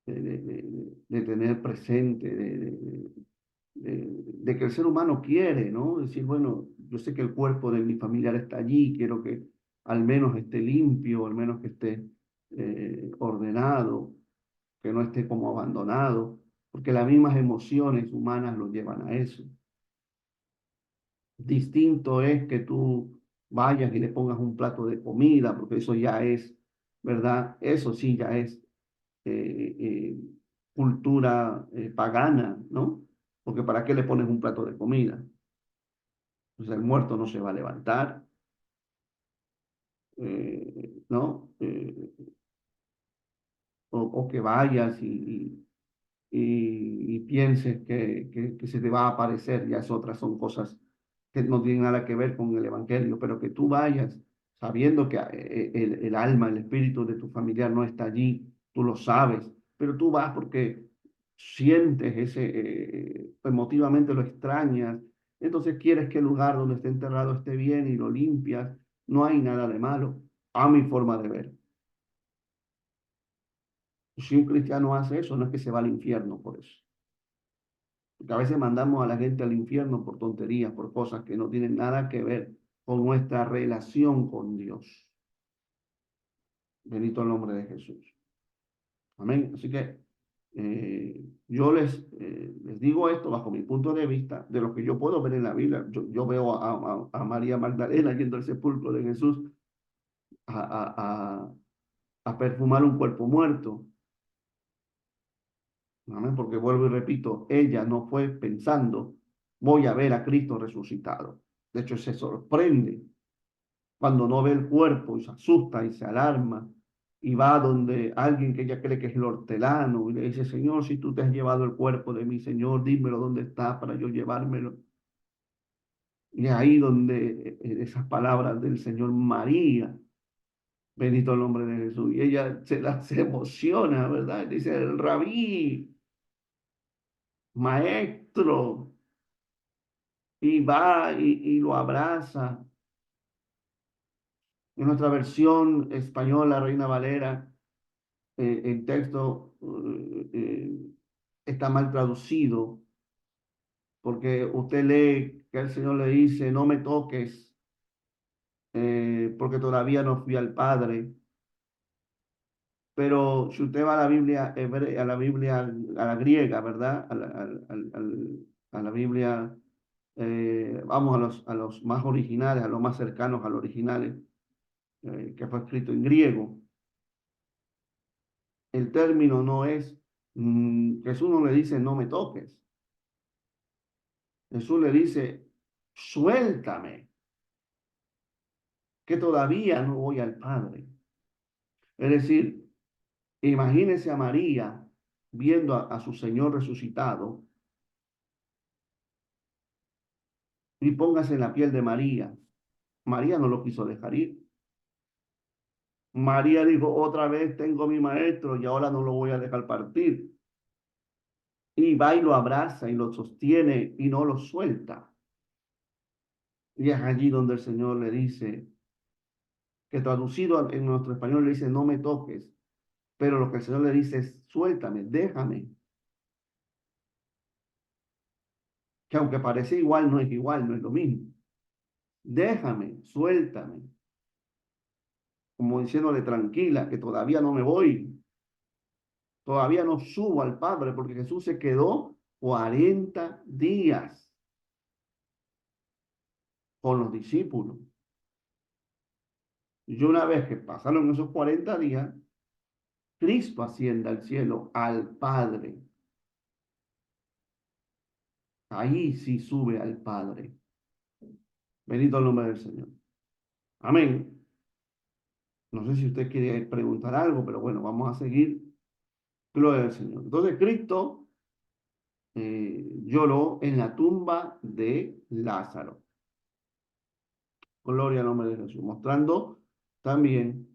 de tener presente, de que el ser humano quiere, ¿no? Decir, bueno, yo sé que el cuerpo de mi familiar está allí, quiero que al menos esté limpio, al menos que esté ordenado, que no esté como abandonado, porque las mismas emociones humanas lo llevan a eso. Distinto es que tú vayas y le pongas un plato de comida, porque eso ya es, ¿verdad? Eso sí ya es eh, eh, cultura pagana, ¿no? Porque ¿para qué le pones un plato de comida? Pues el muerto no se va a levantar, ¿no? O que vayas y pienses que se te va a aparecer, ya es otras, son cosas que no tienen nada que ver con el Evangelio, pero que tú vayas sabiendo que el alma, el espíritu de tu familiar no está allí, tú lo sabes, pero tú vas porque sientes emotivamente lo extrañas, entonces quieres que el lugar donde esté enterrado esté bien y lo limpias, no hay nada de malo, a mi forma de ver. Si un cristiano hace eso, no es que se va al infierno por eso. Porque a veces mandamos a la gente al infierno por tonterías, por cosas que no tienen nada que ver con nuestra relación con Dios. Bendito el nombre de Jesús. Amén. Así que yo les digo esto bajo mi punto de vista, de lo que yo puedo ver en la Biblia. Yo veo a María Magdalena yendo al sepulcro de Jesús a, a, a, a perfumar un cuerpo muerto. Amén. Porque vuelvo y repito, ella no fue pensando, voy a ver a Cristo resucitado. De hecho, se sorprende cuando no ve el cuerpo y se asusta y se alarma y va donde alguien que ella cree que es el hortelano y le dice, Señor, si tú te has llevado el cuerpo de mi Señor, dímelo dónde está para yo llevármelo. Y es ahí donde esas palabras del Señor María, bendito el nombre de Jesús, y ella se emociona, ¿verdad? Dice, el rabí, maestro, y va y lo abraza. En nuestra versión española, Reina Valera, el texto está mal traducido, porque usted lee que el Señor le dice, no me toques, porque todavía no fui al Padre. Pero si usted va a la Biblia hebrea, a la Biblia, a la griega, ¿verdad? A la Biblia, vamos a los más originales, a los más cercanos al original, que fue escrito en griego. El término no es, Jesús no le dice, no me toques. Jesús le dice, suéltame, que todavía no voy al Padre. Es decir, imagínese a María viendo a su Señor resucitado y póngase en la piel de María. María no lo quiso dejar ir. María dijo, otra vez tengo a mi maestro y ahora no lo voy a dejar partir. Y va y lo abraza y lo sostiene y no lo suelta. Y es allí donde el Señor le dice, que traducido en nuestro español le dice, no me toques, pero lo que el Señor le dice es, suéltame, déjame, que aunque parece igual, no es igual, no es lo mismo. Déjame, suéltame, como diciéndole tranquila, que todavía no me voy, todavía no subo al Padre, porque Jesús se quedó 40 días con los discípulos. Y una vez que pasaron esos 40 días, Cristo asciende al cielo, al Padre. Ahí sí sube al Padre. Bendito el nombre del Señor. Amén. No sé si usted quiere preguntar algo, pero bueno, vamos a seguir. Gloria al Señor. Entonces Cristo lloró en la tumba de Lázaro. Gloria al nombre de Jesús. Mostrando también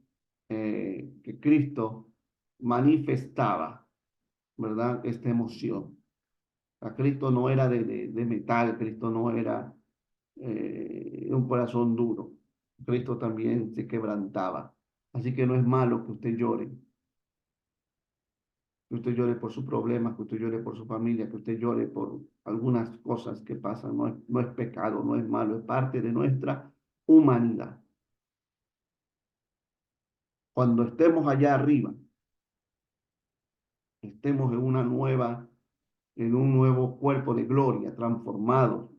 que Cristo manifestaba, ¿verdad? Esta emoción. A Cristo no era de metal, Cristo no era un corazón duro. Cristo también se quebrantaba. Así que no es malo que usted llore por sus problemas, que usted llore por su familia, que usted llore por algunas cosas que pasan. No es pecado, no es malo, es parte de nuestra humanidad. Cuando estemos allá arriba, estemos en un nuevo cuerpo de gloria, transformado,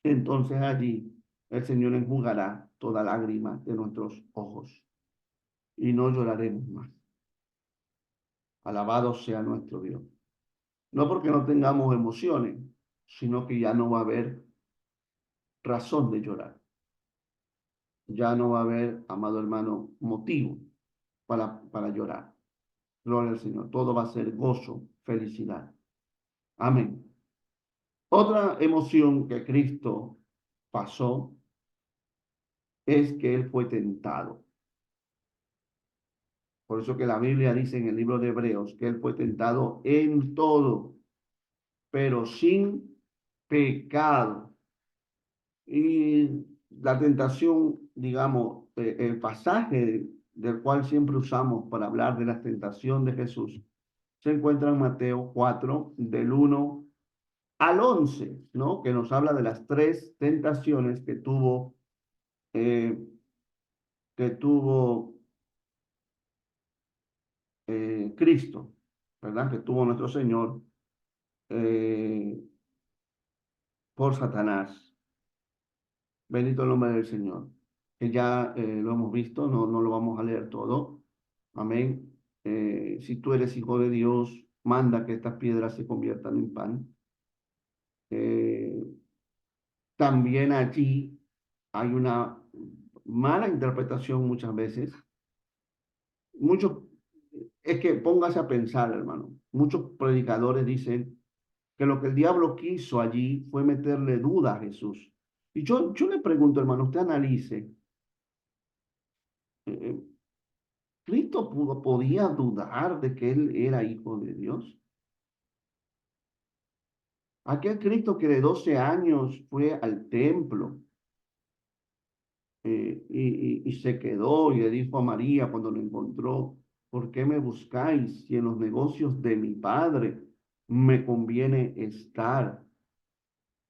entonces allí el Señor enjugará toda lágrima de nuestros ojos y no lloraremos más. Alabado sea nuestro Dios. No porque no tengamos emociones, sino que ya no va a haber razón de llorar. Ya no va a haber, amado hermano, motivo para llorar. Gloria al Señor. Todo va a ser gozo, felicidad. Amén. Otra emoción que Cristo pasó es que Él fue tentado. Por eso que la Biblia dice en el libro de Hebreos que Él fue tentado en todo, pero sin pecado. Y la tentación, digamos, el pasaje del cual siempre usamos para hablar de la tentación de Jesús, se encuentra en Mateo 4, del 1 al 11, ¿no? Que nos habla de las tres tentaciones eh, que tuvo Cristo, ¿verdad? Que tuvo nuestro Señor eh, por Satanás. Bendito el nombre del Señor. Que ya lo hemos visto, no lo vamos a leer todo. Amén. Si tú eres hijo de Dios, manda que estas piedras se conviertan en pan. Eh, También allí hay una mala interpretación muchas veces. Muchos, es que póngase a pensar, hermano. Muchos predicadores dicen que lo que el diablo quiso allí fue meterle duda a Jesús. Y yo le pregunto, hermano, usted analice, eh, ¿Cristo podía dudar de que él era hijo de Dios? Aquel Cristo que de 12 años fue al templo y se quedó y le dijo a María cuando lo encontró, ¿por qué me buscáis si en los negocios de mi Padre me conviene estar?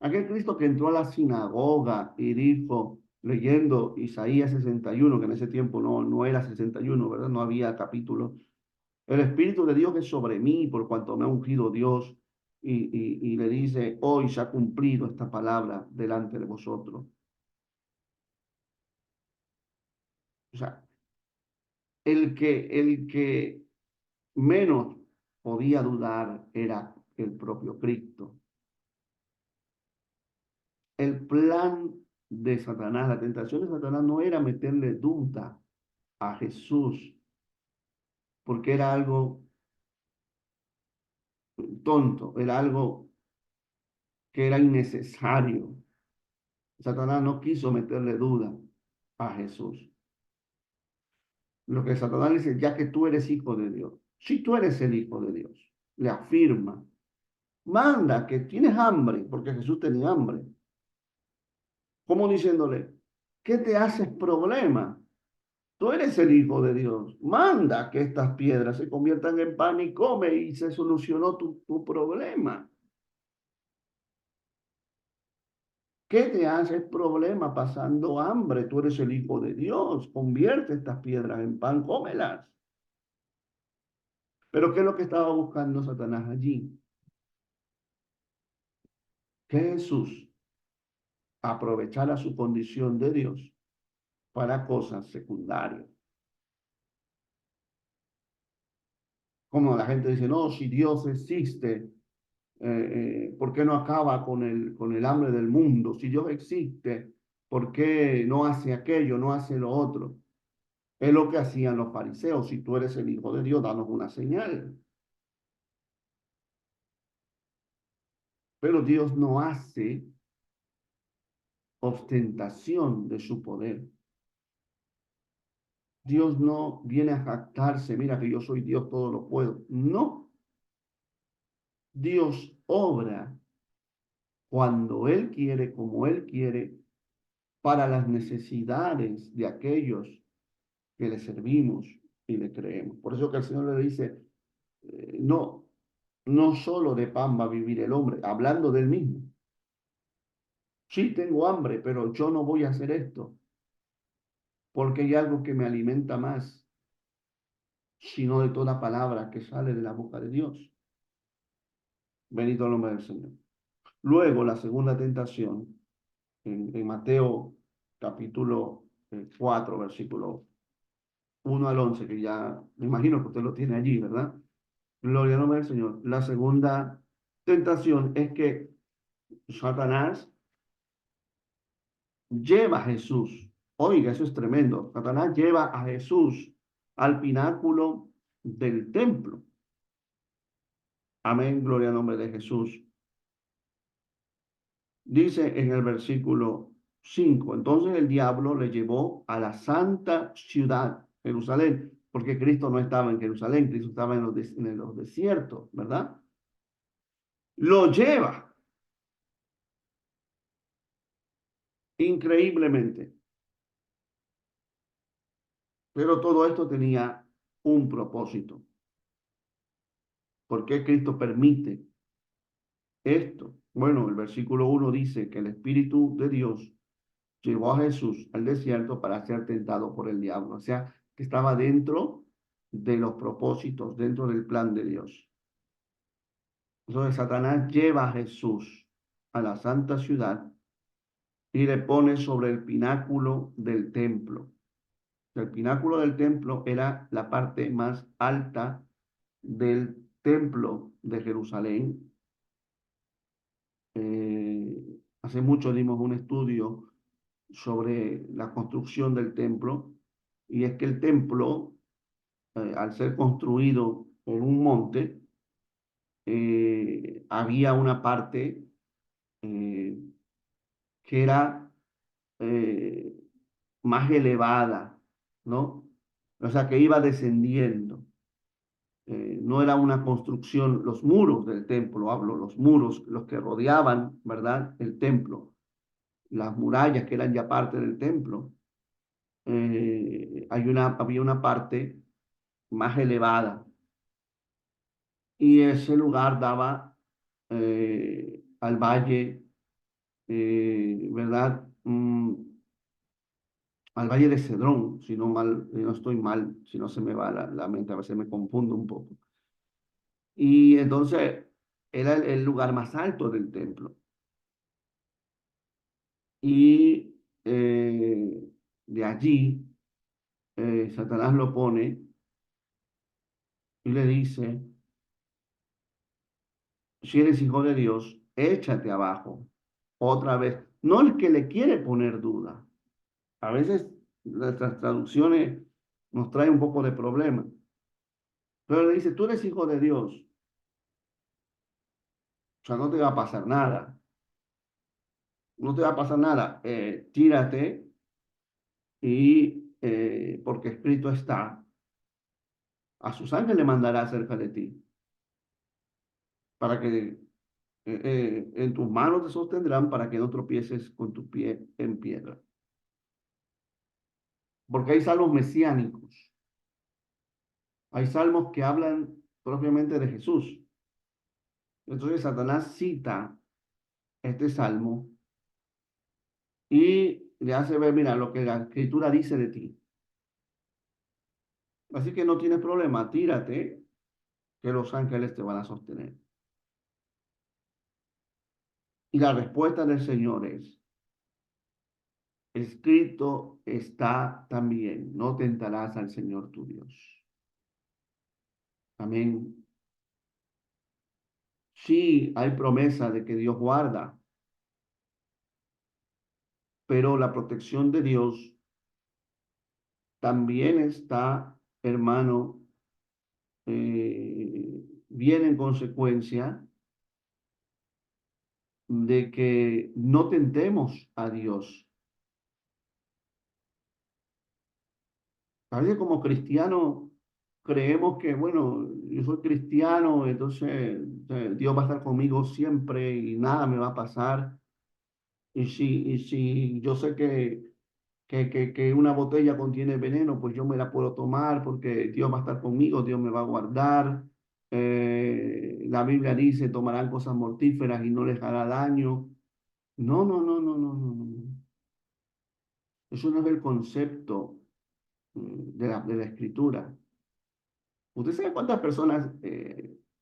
Aquel Cristo que entró a la sinagoga y dijo, leyendo Isaías 61, que en ese tiempo no era 61, ¿verdad? No había capítulo. El Espíritu de Dios es sobre mí por cuanto me ha ungido Dios y le dice, hoy se ha cumplido esta palabra delante de vosotros. O sea, el que menos podía dudar era el propio Cristo. El plan de Satanás, la tentación de Satanás no era meterle duda a Jesús, porque era algo tonto, era algo que era innecesario. Satanás no quiso meterle duda a Jesús. Lo que Satanás dice, ya que tú eres hijo de Dios, si tú eres el hijo de Dios, le afirma, manda que tienes hambre, porque Jesús tenía hambre, como diciéndole, ¿qué te haces problema? Tú eres el hijo de Dios, manda que estas piedras se conviertan en pan y come y se solucionó tu problema. ¿Qué te haces problema pasando hambre? Tú eres el hijo de Dios, convierte estas piedras en pan, cómelas. Pero ¿qué es lo que estaba buscando Satanás allí? Que Jesús aprovechara su condición de Dios para cosas secundarias. Como la gente dice, no, si Dios existe, ¿por qué no acaba con el hambre del mundo? Si Dios existe, ¿por qué no hace aquello, no hace lo otro? Es lo que hacían los fariseos. Si tú eres el Hijo de Dios, danos una señal. Pero Dios no hace ostentación de su poder. Dios no viene a jactarse, mira que yo soy Dios, todo lo puedo. No, Dios obra cuando Él quiere, como Él quiere, para las necesidades de aquellos que le servimos y le creemos. Por eso que el Señor le dice, no, no solo de pan va a vivir el hombre, hablando del mismo. Sí, tengo hambre, pero yo no voy a hacer esto, porque hay algo que me alimenta más, sino de toda palabra que sale de la boca de Dios. Bendito el nombre del Señor. Luego, la segunda tentación, en Mateo capítulo 4, versículo 1 al 11, que ya me imagino que usted lo tiene allí, ¿verdad? Gloria al nombre del Señor. La segunda tentación es que Satanás lleva a Jesús. Oiga, eso es tremendo. Satanás lleva a Jesús al pináculo del templo. Amén, gloria al nombre de Jesús. Dice en el versículo 5, entonces el diablo le llevó a la santa ciudad, Jerusalén, porque Cristo no estaba en Jerusalén, Cristo estaba en los desiertos, ¿verdad? Lo lleva increíblemente, pero todo esto tenía un propósito. ¿Por qué Cristo permite esto? Bueno, el versículo 1 dice que el Espíritu de Dios llevó a Jesús al desierto para ser tentado por el diablo. O sea, que estaba dentro de los propósitos, dentro del plan de Dios. Entonces Satanás lleva a Jesús a la santa ciudad y le pone sobre el pináculo del templo. El pináculo del templo era la parte más alta del templo de Jerusalén. Hace mucho dimos un estudio sobre la construcción del templo, y es que el templo, al ser construido en un monte, había una parte eh, que era eh, más elevada, ¿no? O sea, que iba descendiendo. No era una construcción, los muros del templo, hablo, los muros, los que rodeaban, ¿verdad? El templo, las murallas que eran ya parte del templo, había una parte más elevada, y ese lugar daba al valle, ¿verdad? Al valle de Cedrón, si no estoy mal, si no se me va la mente, a veces me confundo un poco. Y entonces era el lugar más alto del templo. Y de allí Satanás lo pone y le dice, si eres hijo de Dios, échate abajo. Otra vez, no el que le quiere poner duda. A veces nuestras traducciones nos traen un poco de problema. Pero le dice, tú eres hijo de Dios. O sea, no te va a pasar nada. No te va a pasar nada. Tírate y porque escrito está, a sus ángeles le mandará cerca de ti, para que en tus manos te sostendrán para que no tropieces con tu pie en piedra. Porque hay salmos mesiánicos, hay salmos que hablan propiamente de Jesús. Entonces Satanás cita este salmo y le hace ver, mira, lo que la escritura dice de ti. Así que no tienes problema, tírate, que los ángeles te van a sostener. Y la respuesta del Señor es, escrito está también, no tentarás al Señor tu Dios. Amén. Sí, hay promesa de que Dios guarda, pero la protección de Dios también está, hermano, viene en consecuencia de que no tentemos a Dios. A veces como cristianos creemos que, bueno, yo soy cristiano, entonces Dios va a estar conmigo siempre y nada me va a pasar. Y si yo sé que una botella contiene veneno, pues yo me la puedo tomar porque Dios va a estar conmigo, Dios me va a guardar. La Biblia dice, tomarán cosas mortíferas y no les hará daño. No, no, no, no, no, no, no. Eso no es el concepto de la escritura. ¿Usted sabe cuántas personas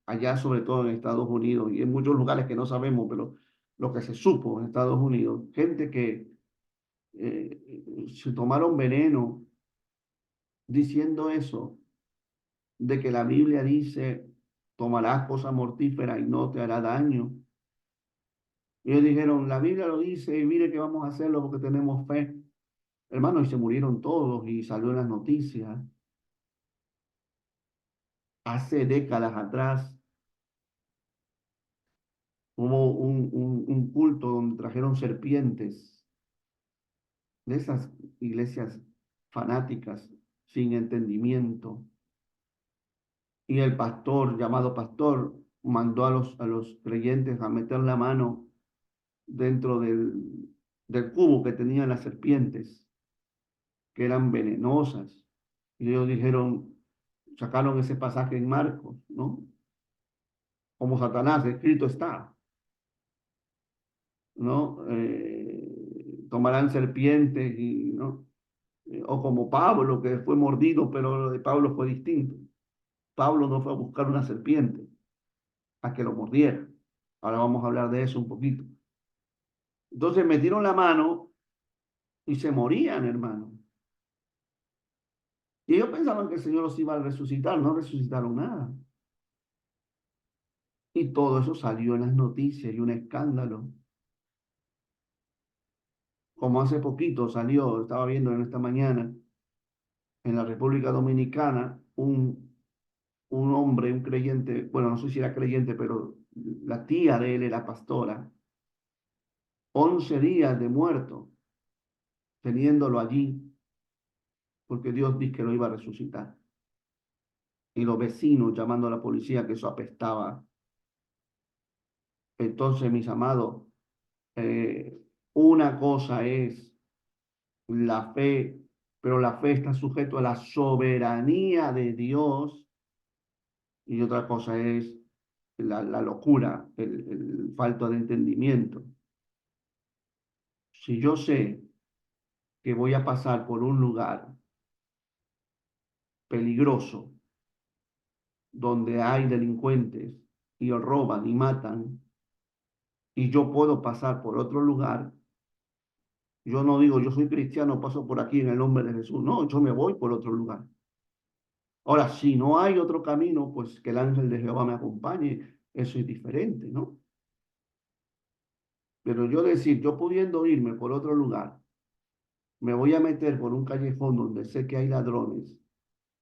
allá, sobre todo en Estados Unidos y en muchos lugares que no sabemos, pero lo que se supo en Estados Unidos, gente que se tomaron veneno diciendo eso, de que la Biblia dice, tomarás cosas mortíferas y no te hará daño? Y ellos dijeron, la Biblia lo dice y mire que vamos a hacerlo porque tenemos fe. Hermano, y se murieron todos y salió en las noticias. Hace décadas atrás hubo un culto donde trajeron serpientes de esas iglesias fanáticas sin entendimiento. Y el pastor, llamado pastor, mandó a los creyentes a meter la mano dentro del cubo que tenían las serpientes, que eran venenosas. Y ellos dijeron, sacaron ese pasaje en Marcos, ¿no? Como Satanás, escrito está, ¿no? Tomarán serpientes y, ¿no? O como Pablo, que fue mordido, pero lo de Pablo fue distinto. Pablo no fue a buscar una serpiente, a que lo mordiera. Ahora vamos a hablar de eso un poquito. Entonces metieron la mano y se morían, hermano. Y ellos pensaban que el Señor los iba a resucitar, no resucitaron nada. Y todo eso salió en las noticias y un escándalo. Como hace poquito salió, estaba viendo en esta mañana, en la República Dominicana, un hombre, un creyente, bueno, no sé si era creyente, pero la tía de él era pastora, 11 días de muerto, teniéndolo allí, porque Dios dijo que lo iba a resucitar. Y los vecinos llamando a la policía que eso apestaba. Entonces, mis amados, eh, una cosa es la fe, pero la fe está sujeto a la soberanía de Dios, y otra cosa es la locura, el falta de entendimiento. Si yo sé que voy a pasar por un lugar peligroso donde hay delincuentes y roban y matan, y yo puedo pasar por otro lugar, yo no digo, yo soy cristiano, paso por aquí en el nombre de Jesús. No, yo me voy por otro lugar. Ahora, si no hay otro camino, pues que el ángel de Jehová me acompañe. Eso es diferente, ¿no? Pero yo decir, yo pudiendo irme por otro lugar, me voy a meter por un callejón donde sé que hay ladrones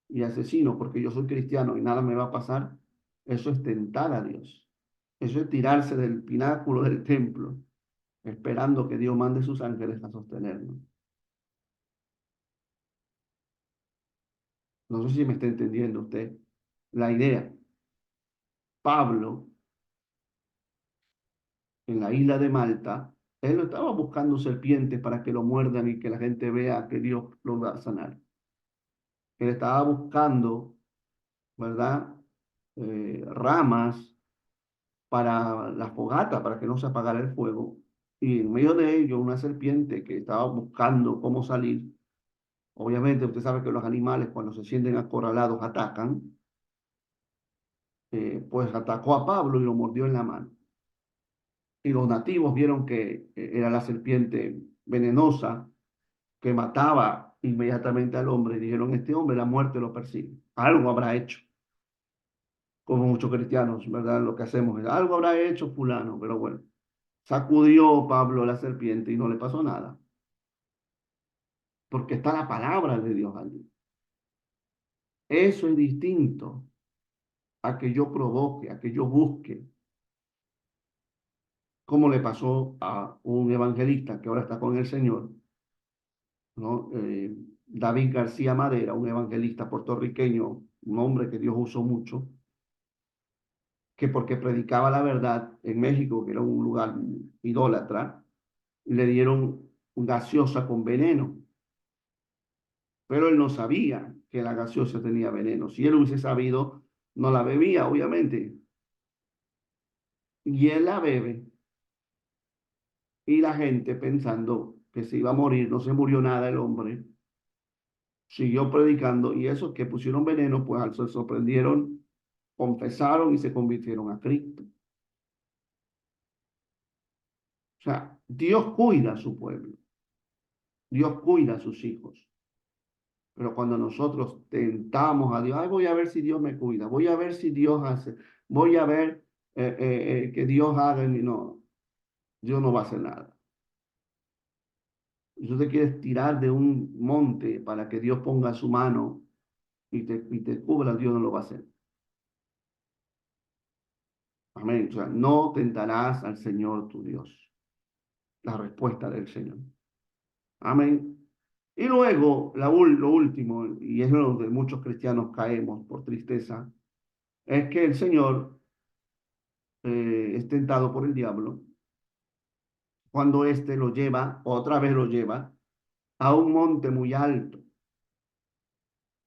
y asesinos porque yo soy cristiano y nada me va a pasar, eso es tentar a Dios. Eso es tirarse del pináculo del templo, esperando que Dios mande sus ángeles a sostenernos. No sé si me está entendiendo usted la idea. Pablo, en la isla de Malta, él no estaba buscando serpientes para que lo muerdan y que la gente vea que Dios lo va a sanar. Él estaba buscando, ¿verdad? Ramas para la fogata, para que no se apagara el fuego. Y en medio de ello, una serpiente que estaba buscando cómo salir. Obviamente, usted sabe que los animales cuando se sienten acorralados atacan. Pues atacó a Pablo y lo mordió en la mano. Y los nativos vieron que era la serpiente venenosa que mataba inmediatamente al hombre. Dijeron, este hombre la muerte lo persigue. Algo habrá hecho. Como muchos cristianos, ¿verdad? Lo que hacemos es, algo habrá hecho fulano, pero bueno. Sacudió Pablo la serpiente y no le pasó nada. Porque está la palabra de Dios allí. Eso es distinto a que yo provoque, a que yo busque, como le pasó a un evangelista que ahora está con el Señor, ¿no? David García Madera, un evangelista puertorriqueño, un hombre que Dios usó mucho, que porque predicaba la verdad en México, que era un lugar idólatra, le dieron gaseosa con veneno, pero él no sabía que la gaseosa tenía veneno. Si él hubiese sabido, no la bebía, obviamente. Y él la bebe y la gente pensando que se iba a morir, no se murió nada el hombre, siguió predicando y esos que pusieron veneno, pues se sorprendieron, confesaron y se convirtieron a Cristo. O sea, Dios cuida a su pueblo, Dios cuida a sus hijos. Pero cuando nosotros tentamos a Dios, ay, voy a ver si Dios me cuida, voy a ver si Dios hace, voy a ver que Dios haga en mí. No, Dios no va a hacer nada. Si tú te quieres tirar de un monte para que Dios ponga su mano y te cubra, Dios no lo va a hacer. Amén. O sea, no tentarás al Señor tu Dios. La respuesta del Señor. Amén. Y luego, lo último, y es lo donde muchos cristianos caemos por tristeza, es que el Señor es tentado por el diablo cuando éste lo lleva, otra vez lo lleva, a un monte muy alto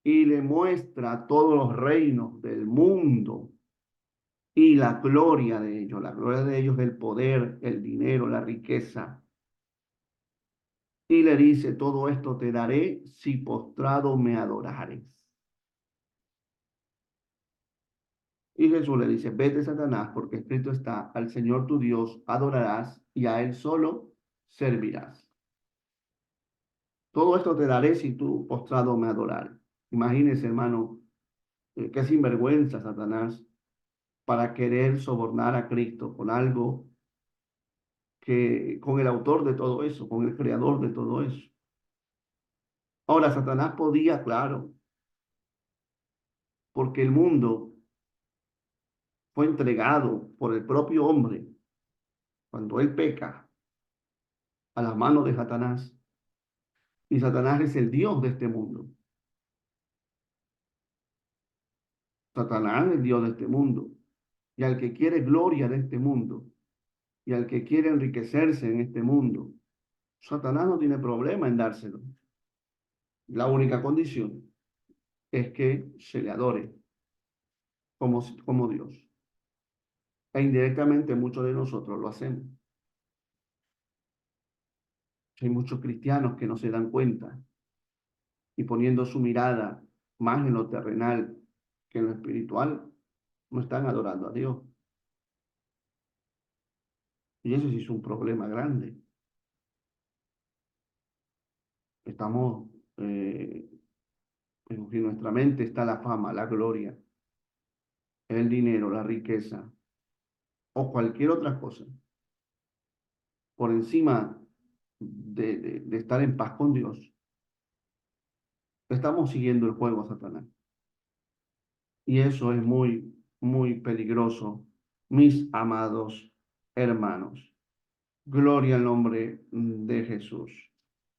y le muestra todos los reinos del mundo y la gloria de ellos. La gloria de ellos es el poder, el dinero, la riqueza. Y le dice, todo esto te daré si postrado me adorares. Y Jesús le dice, vete Satanás, porque escrito está, al Señor tu Dios adorarás y a Él solo servirás. Todo esto te daré si tú postrado me adorares. Imagínese, hermano, qué sinvergüenza Satanás para querer sobornar a Cristo con algo que, con el autor de todo eso, con el creador de todo eso. Ahora, Satanás podía, claro, porque el mundo fue entregado por el propio hombre cuando él peca a las manos de Satanás. Y Satanás es el Dios de este mundo. Satanás es el Dios de este mundo. Y al que quiere gloria de este mundo, y al que quiere enriquecerse en este mundo, Satanás no tiene problema en dárselo. La única condición es que se le adore como Dios. E indirectamente muchos de nosotros lo hacemos. Hay muchos cristianos que no se dan cuenta y poniendo su mirada más en lo terrenal que en lo espiritual, no están adorando a Dios. Y eso sí es un problema grande. Estamos, en nuestra mente está la fama, la gloria, el dinero, la riqueza o cualquier otra cosa por encima de estar en paz con Dios. Estamos siguiendo el juego a Satanás. Y eso es muy, muy peligroso, mis amados hermanos. Gloria al nombre de Jesús.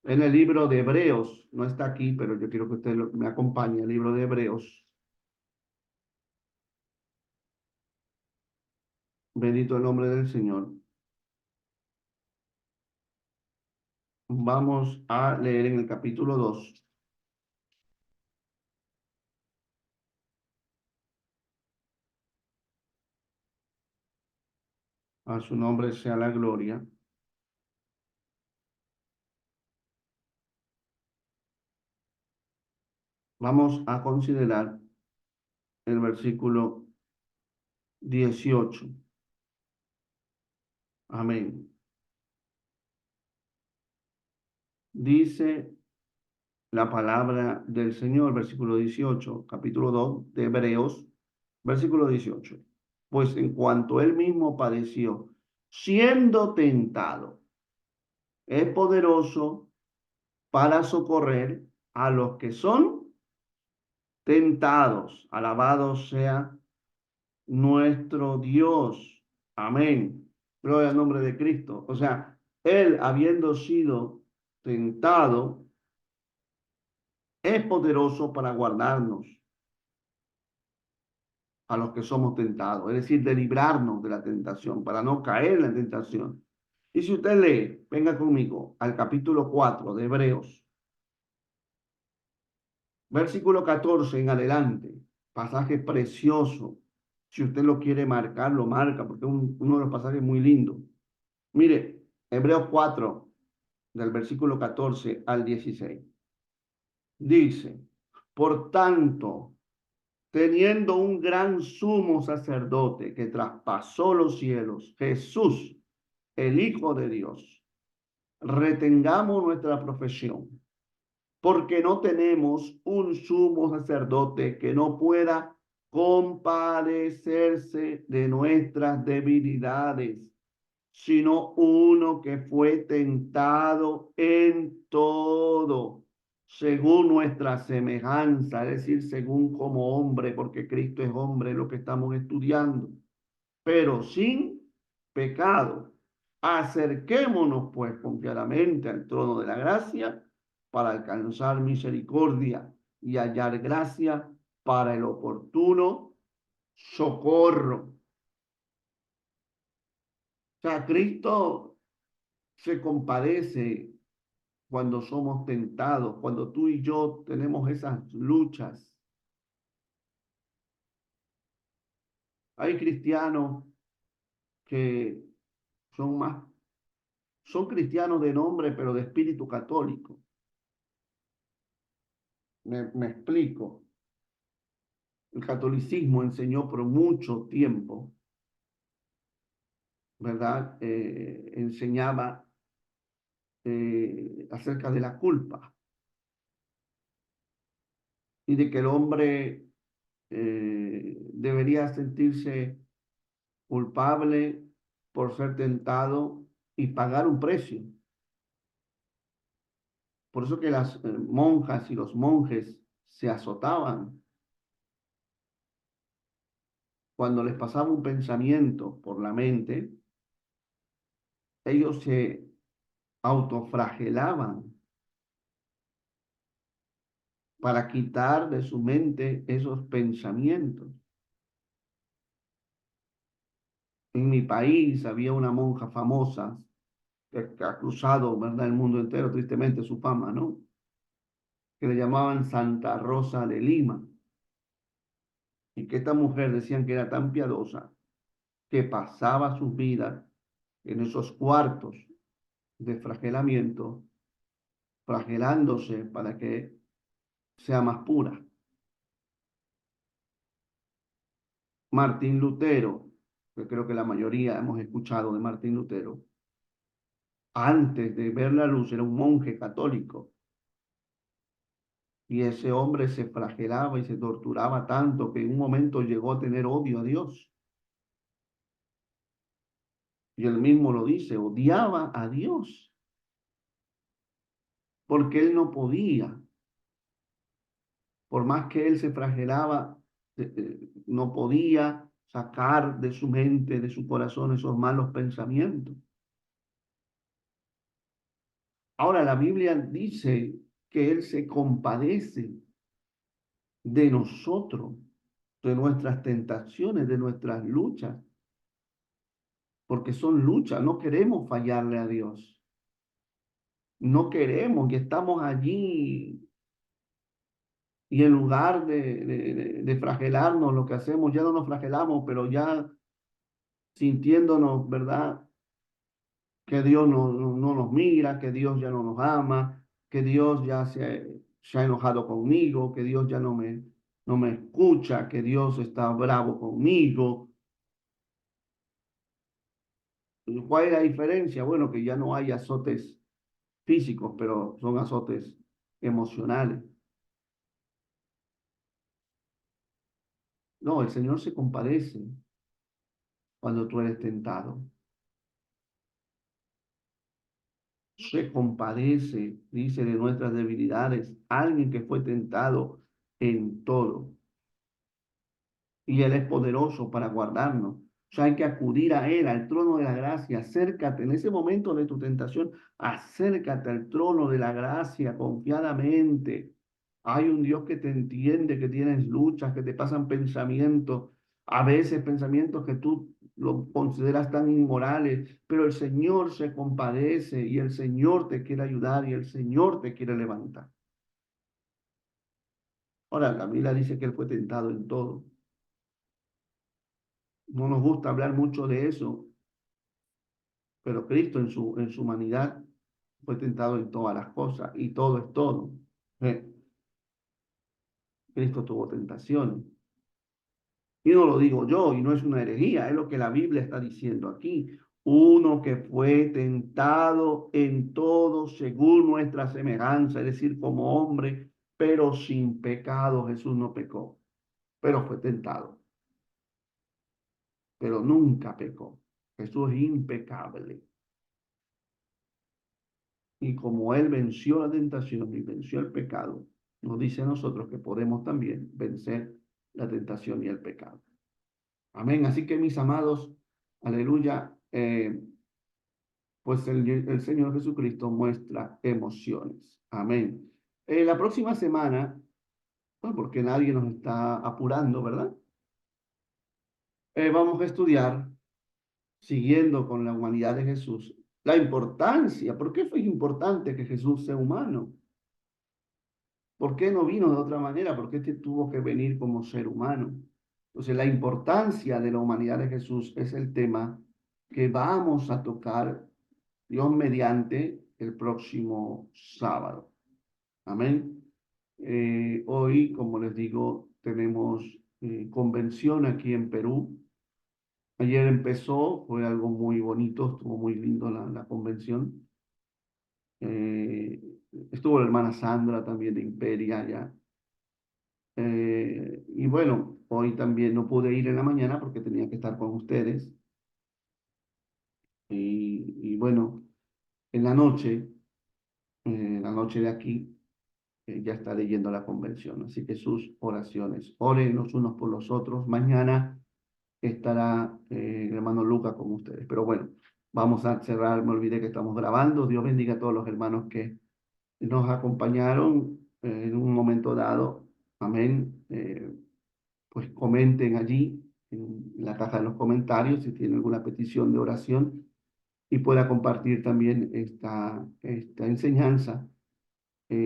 En el libro de Hebreos, no está aquí, pero yo quiero que usted me acompañe, el libro de Hebreos. Bendito el nombre del Señor. Vamos a leer en el capítulo 2. A su nombre sea la gloria. Vamos a considerar el versículo 18. Amén. Dice la palabra del Señor, versículo 18, capítulo 2 de Hebreos, versículo 18. Pues en cuanto él mismo padeció, siendo tentado, es poderoso para socorrer a los que son tentados. Alabado sea nuestro Dios. Amén. Gloria al nombre de Cristo. O sea, él habiendo sido tentado, es poderoso para guardarnos a los que somos tentados, es decir, de librarnos de la tentación, para no caer en la tentación. Y si usted lee, venga conmigo al capítulo 4 de Hebreos, versículo 14 en adelante, pasaje precioso. Si usted lo quiere marcar, lo marca, porque es uno de los pasajes muy lindos. Mire, Hebreos 4, del versículo 14 al 16. Dice, por tanto, teniendo un gran sumo sacerdote que traspasó los cielos, Jesús, el Hijo de Dios, retengamos nuestra profesión, porque no tenemos un sumo sacerdote que no pueda compadecerse de nuestras debilidades, sino uno que fue tentado en todo, según nuestra semejanza, es decir, según como hombre, porque Cristo es hombre, lo que estamos estudiando, pero sin pecado. Acerquémonos pues confiadamente al trono de la gracia para alcanzar misericordia y hallar gracia para el oportuno socorro. O sea, Cristo se compadece cuando somos tentados, cuando tú y yo tenemos esas luchas. Hay cristianos que son más, son cristianos de nombre, pero de espíritu católico. Me explico. El catolicismo enseñó por mucho tiempo, ¿verdad? Enseñaba acerca de la culpa y de que el hombre debería sentirse culpable por ser tentado y pagar un precio. Por eso que las monjas y los monjes se azotaban cuando les pasaba un pensamiento por la mente, ellos se autoflagelaban para quitar de su mente esos pensamientos. En mi país había una monja famosa que ha cruzado, ¿verdad?, el mundo entero, tristemente, su fama, ¿no? Que le llamaban Santa Rosa de Lima. Y que esta mujer decían que era tan piadosa que pasaba sus vidas en esos cuartos de flagelamiento, flagelándose para que sea más pura. Martín Lutero, que creo que la mayoría hemos escuchado de Martín Lutero, antes de ver la luz era un monje católico. Y ese hombre se flagelaba y se torturaba tanto que en un momento llegó a tener odio a Dios. Y él mismo lo dice, odiaba a Dios, porque él no podía, por más que él se flagelaba, no podía sacar de su mente, de su corazón, esos malos pensamientos. Ahora la Biblia dice que él se compadece de nosotros, de nuestras tentaciones, de nuestras luchas, porque son luchas, no queremos fallarle a Dios. No queremos y estamos allí y en lugar de flagelarnos, lo que hacemos, ya no nos flagelamos, pero ya sintiéndonos, ¿verdad? Que Dios no nos mira, que Dios ya no nos ama, que Dios ya se ha enojado conmigo, que Dios ya no me escucha, que Dios está bravo conmigo. ¿Cuál es la diferencia? Bueno, que ya no hay azotes físicos, pero son azotes emocionales. No, el Señor se compadece cuando tú eres tentado. Se compadece, dice, de nuestras debilidades. Alguien que fue tentado en todo. Y Él es poderoso para guardarnos. O sea, hay que acudir a Él, al trono de la gracia. Acércate en ese momento de tu tentación. Acércate al trono de la gracia confiadamente. Hay un Dios que te entiende, que tienes luchas, que te pasan pensamientos, a veces pensamientos que tú lo consideras tan inmorales, pero el Señor se compadece y el Señor te quiere ayudar y el Señor te quiere levantar. Ahora, la Biblia dice que Él fue tentado en todo. No nos gusta hablar mucho de eso, pero Cristo en su humanidad fue tentado en todas las cosas y todo es todo. Eh, Cristo tuvo tentaciones. Y no lo digo yo, y no es una herejía, es lo que la Biblia está diciendo aquí. Uno que fue tentado en todo según nuestra semejanza, es decir, como hombre, pero sin pecado. Jesús no pecó, pero fue tentado, pero nunca pecó. Jesús es impecable. Y como Él venció la tentación y venció el pecado, nos dice a nosotros que podemos también vencer la tentación y el pecado. Amén. Así que mis amados, aleluya, pues el Señor Jesucristo muestra emociones. Amén. La próxima semana, bueno, porque nadie nos está apurando, ¿verdad? Vamos a estudiar, siguiendo con la humanidad de Jesús, la importancia, ¿por qué fue importante que Jesús sea humano? ¿Por qué no vino de otra manera? ¿Por qué tuvo que venir como ser humano? Entonces, la importancia de la humanidad de Jesús es el tema que vamos a tocar, Dios mediante, el próximo sábado. Amén. Hoy, como les digo, tenemos convención aquí en Perú. Ayer empezó, fue algo muy bonito, estuvo muy lindo la convención. Estuvo la hermana Sandra también de Imperia allá. Y bueno, hoy también no pude ir en la mañana porque tenía que estar con ustedes. Y bueno, en la noche de aquí, ya estaré yendo a la convención. Así que sus oraciones, oren los unos por los otros. Mañana estará el hermano Luca con ustedes. Pero bueno, vamos a cerrar. Me olvidé que estamos grabando. Dios bendiga a todos los hermanos que nos acompañaron en un momento dado. Amén. Pues comenten allí en la caja de los comentarios si tienen alguna petición de oración y pueda compartir también esta enseñanza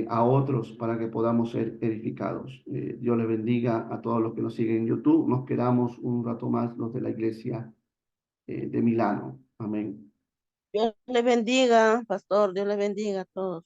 a otros para que podamos ser edificados. Dios les bendiga a todos los que nos siguen en YouTube. Nos quedamos un rato más los de la iglesia de Milano. Amén. Dios le bendiga, pastor, Dios le bendiga a todos.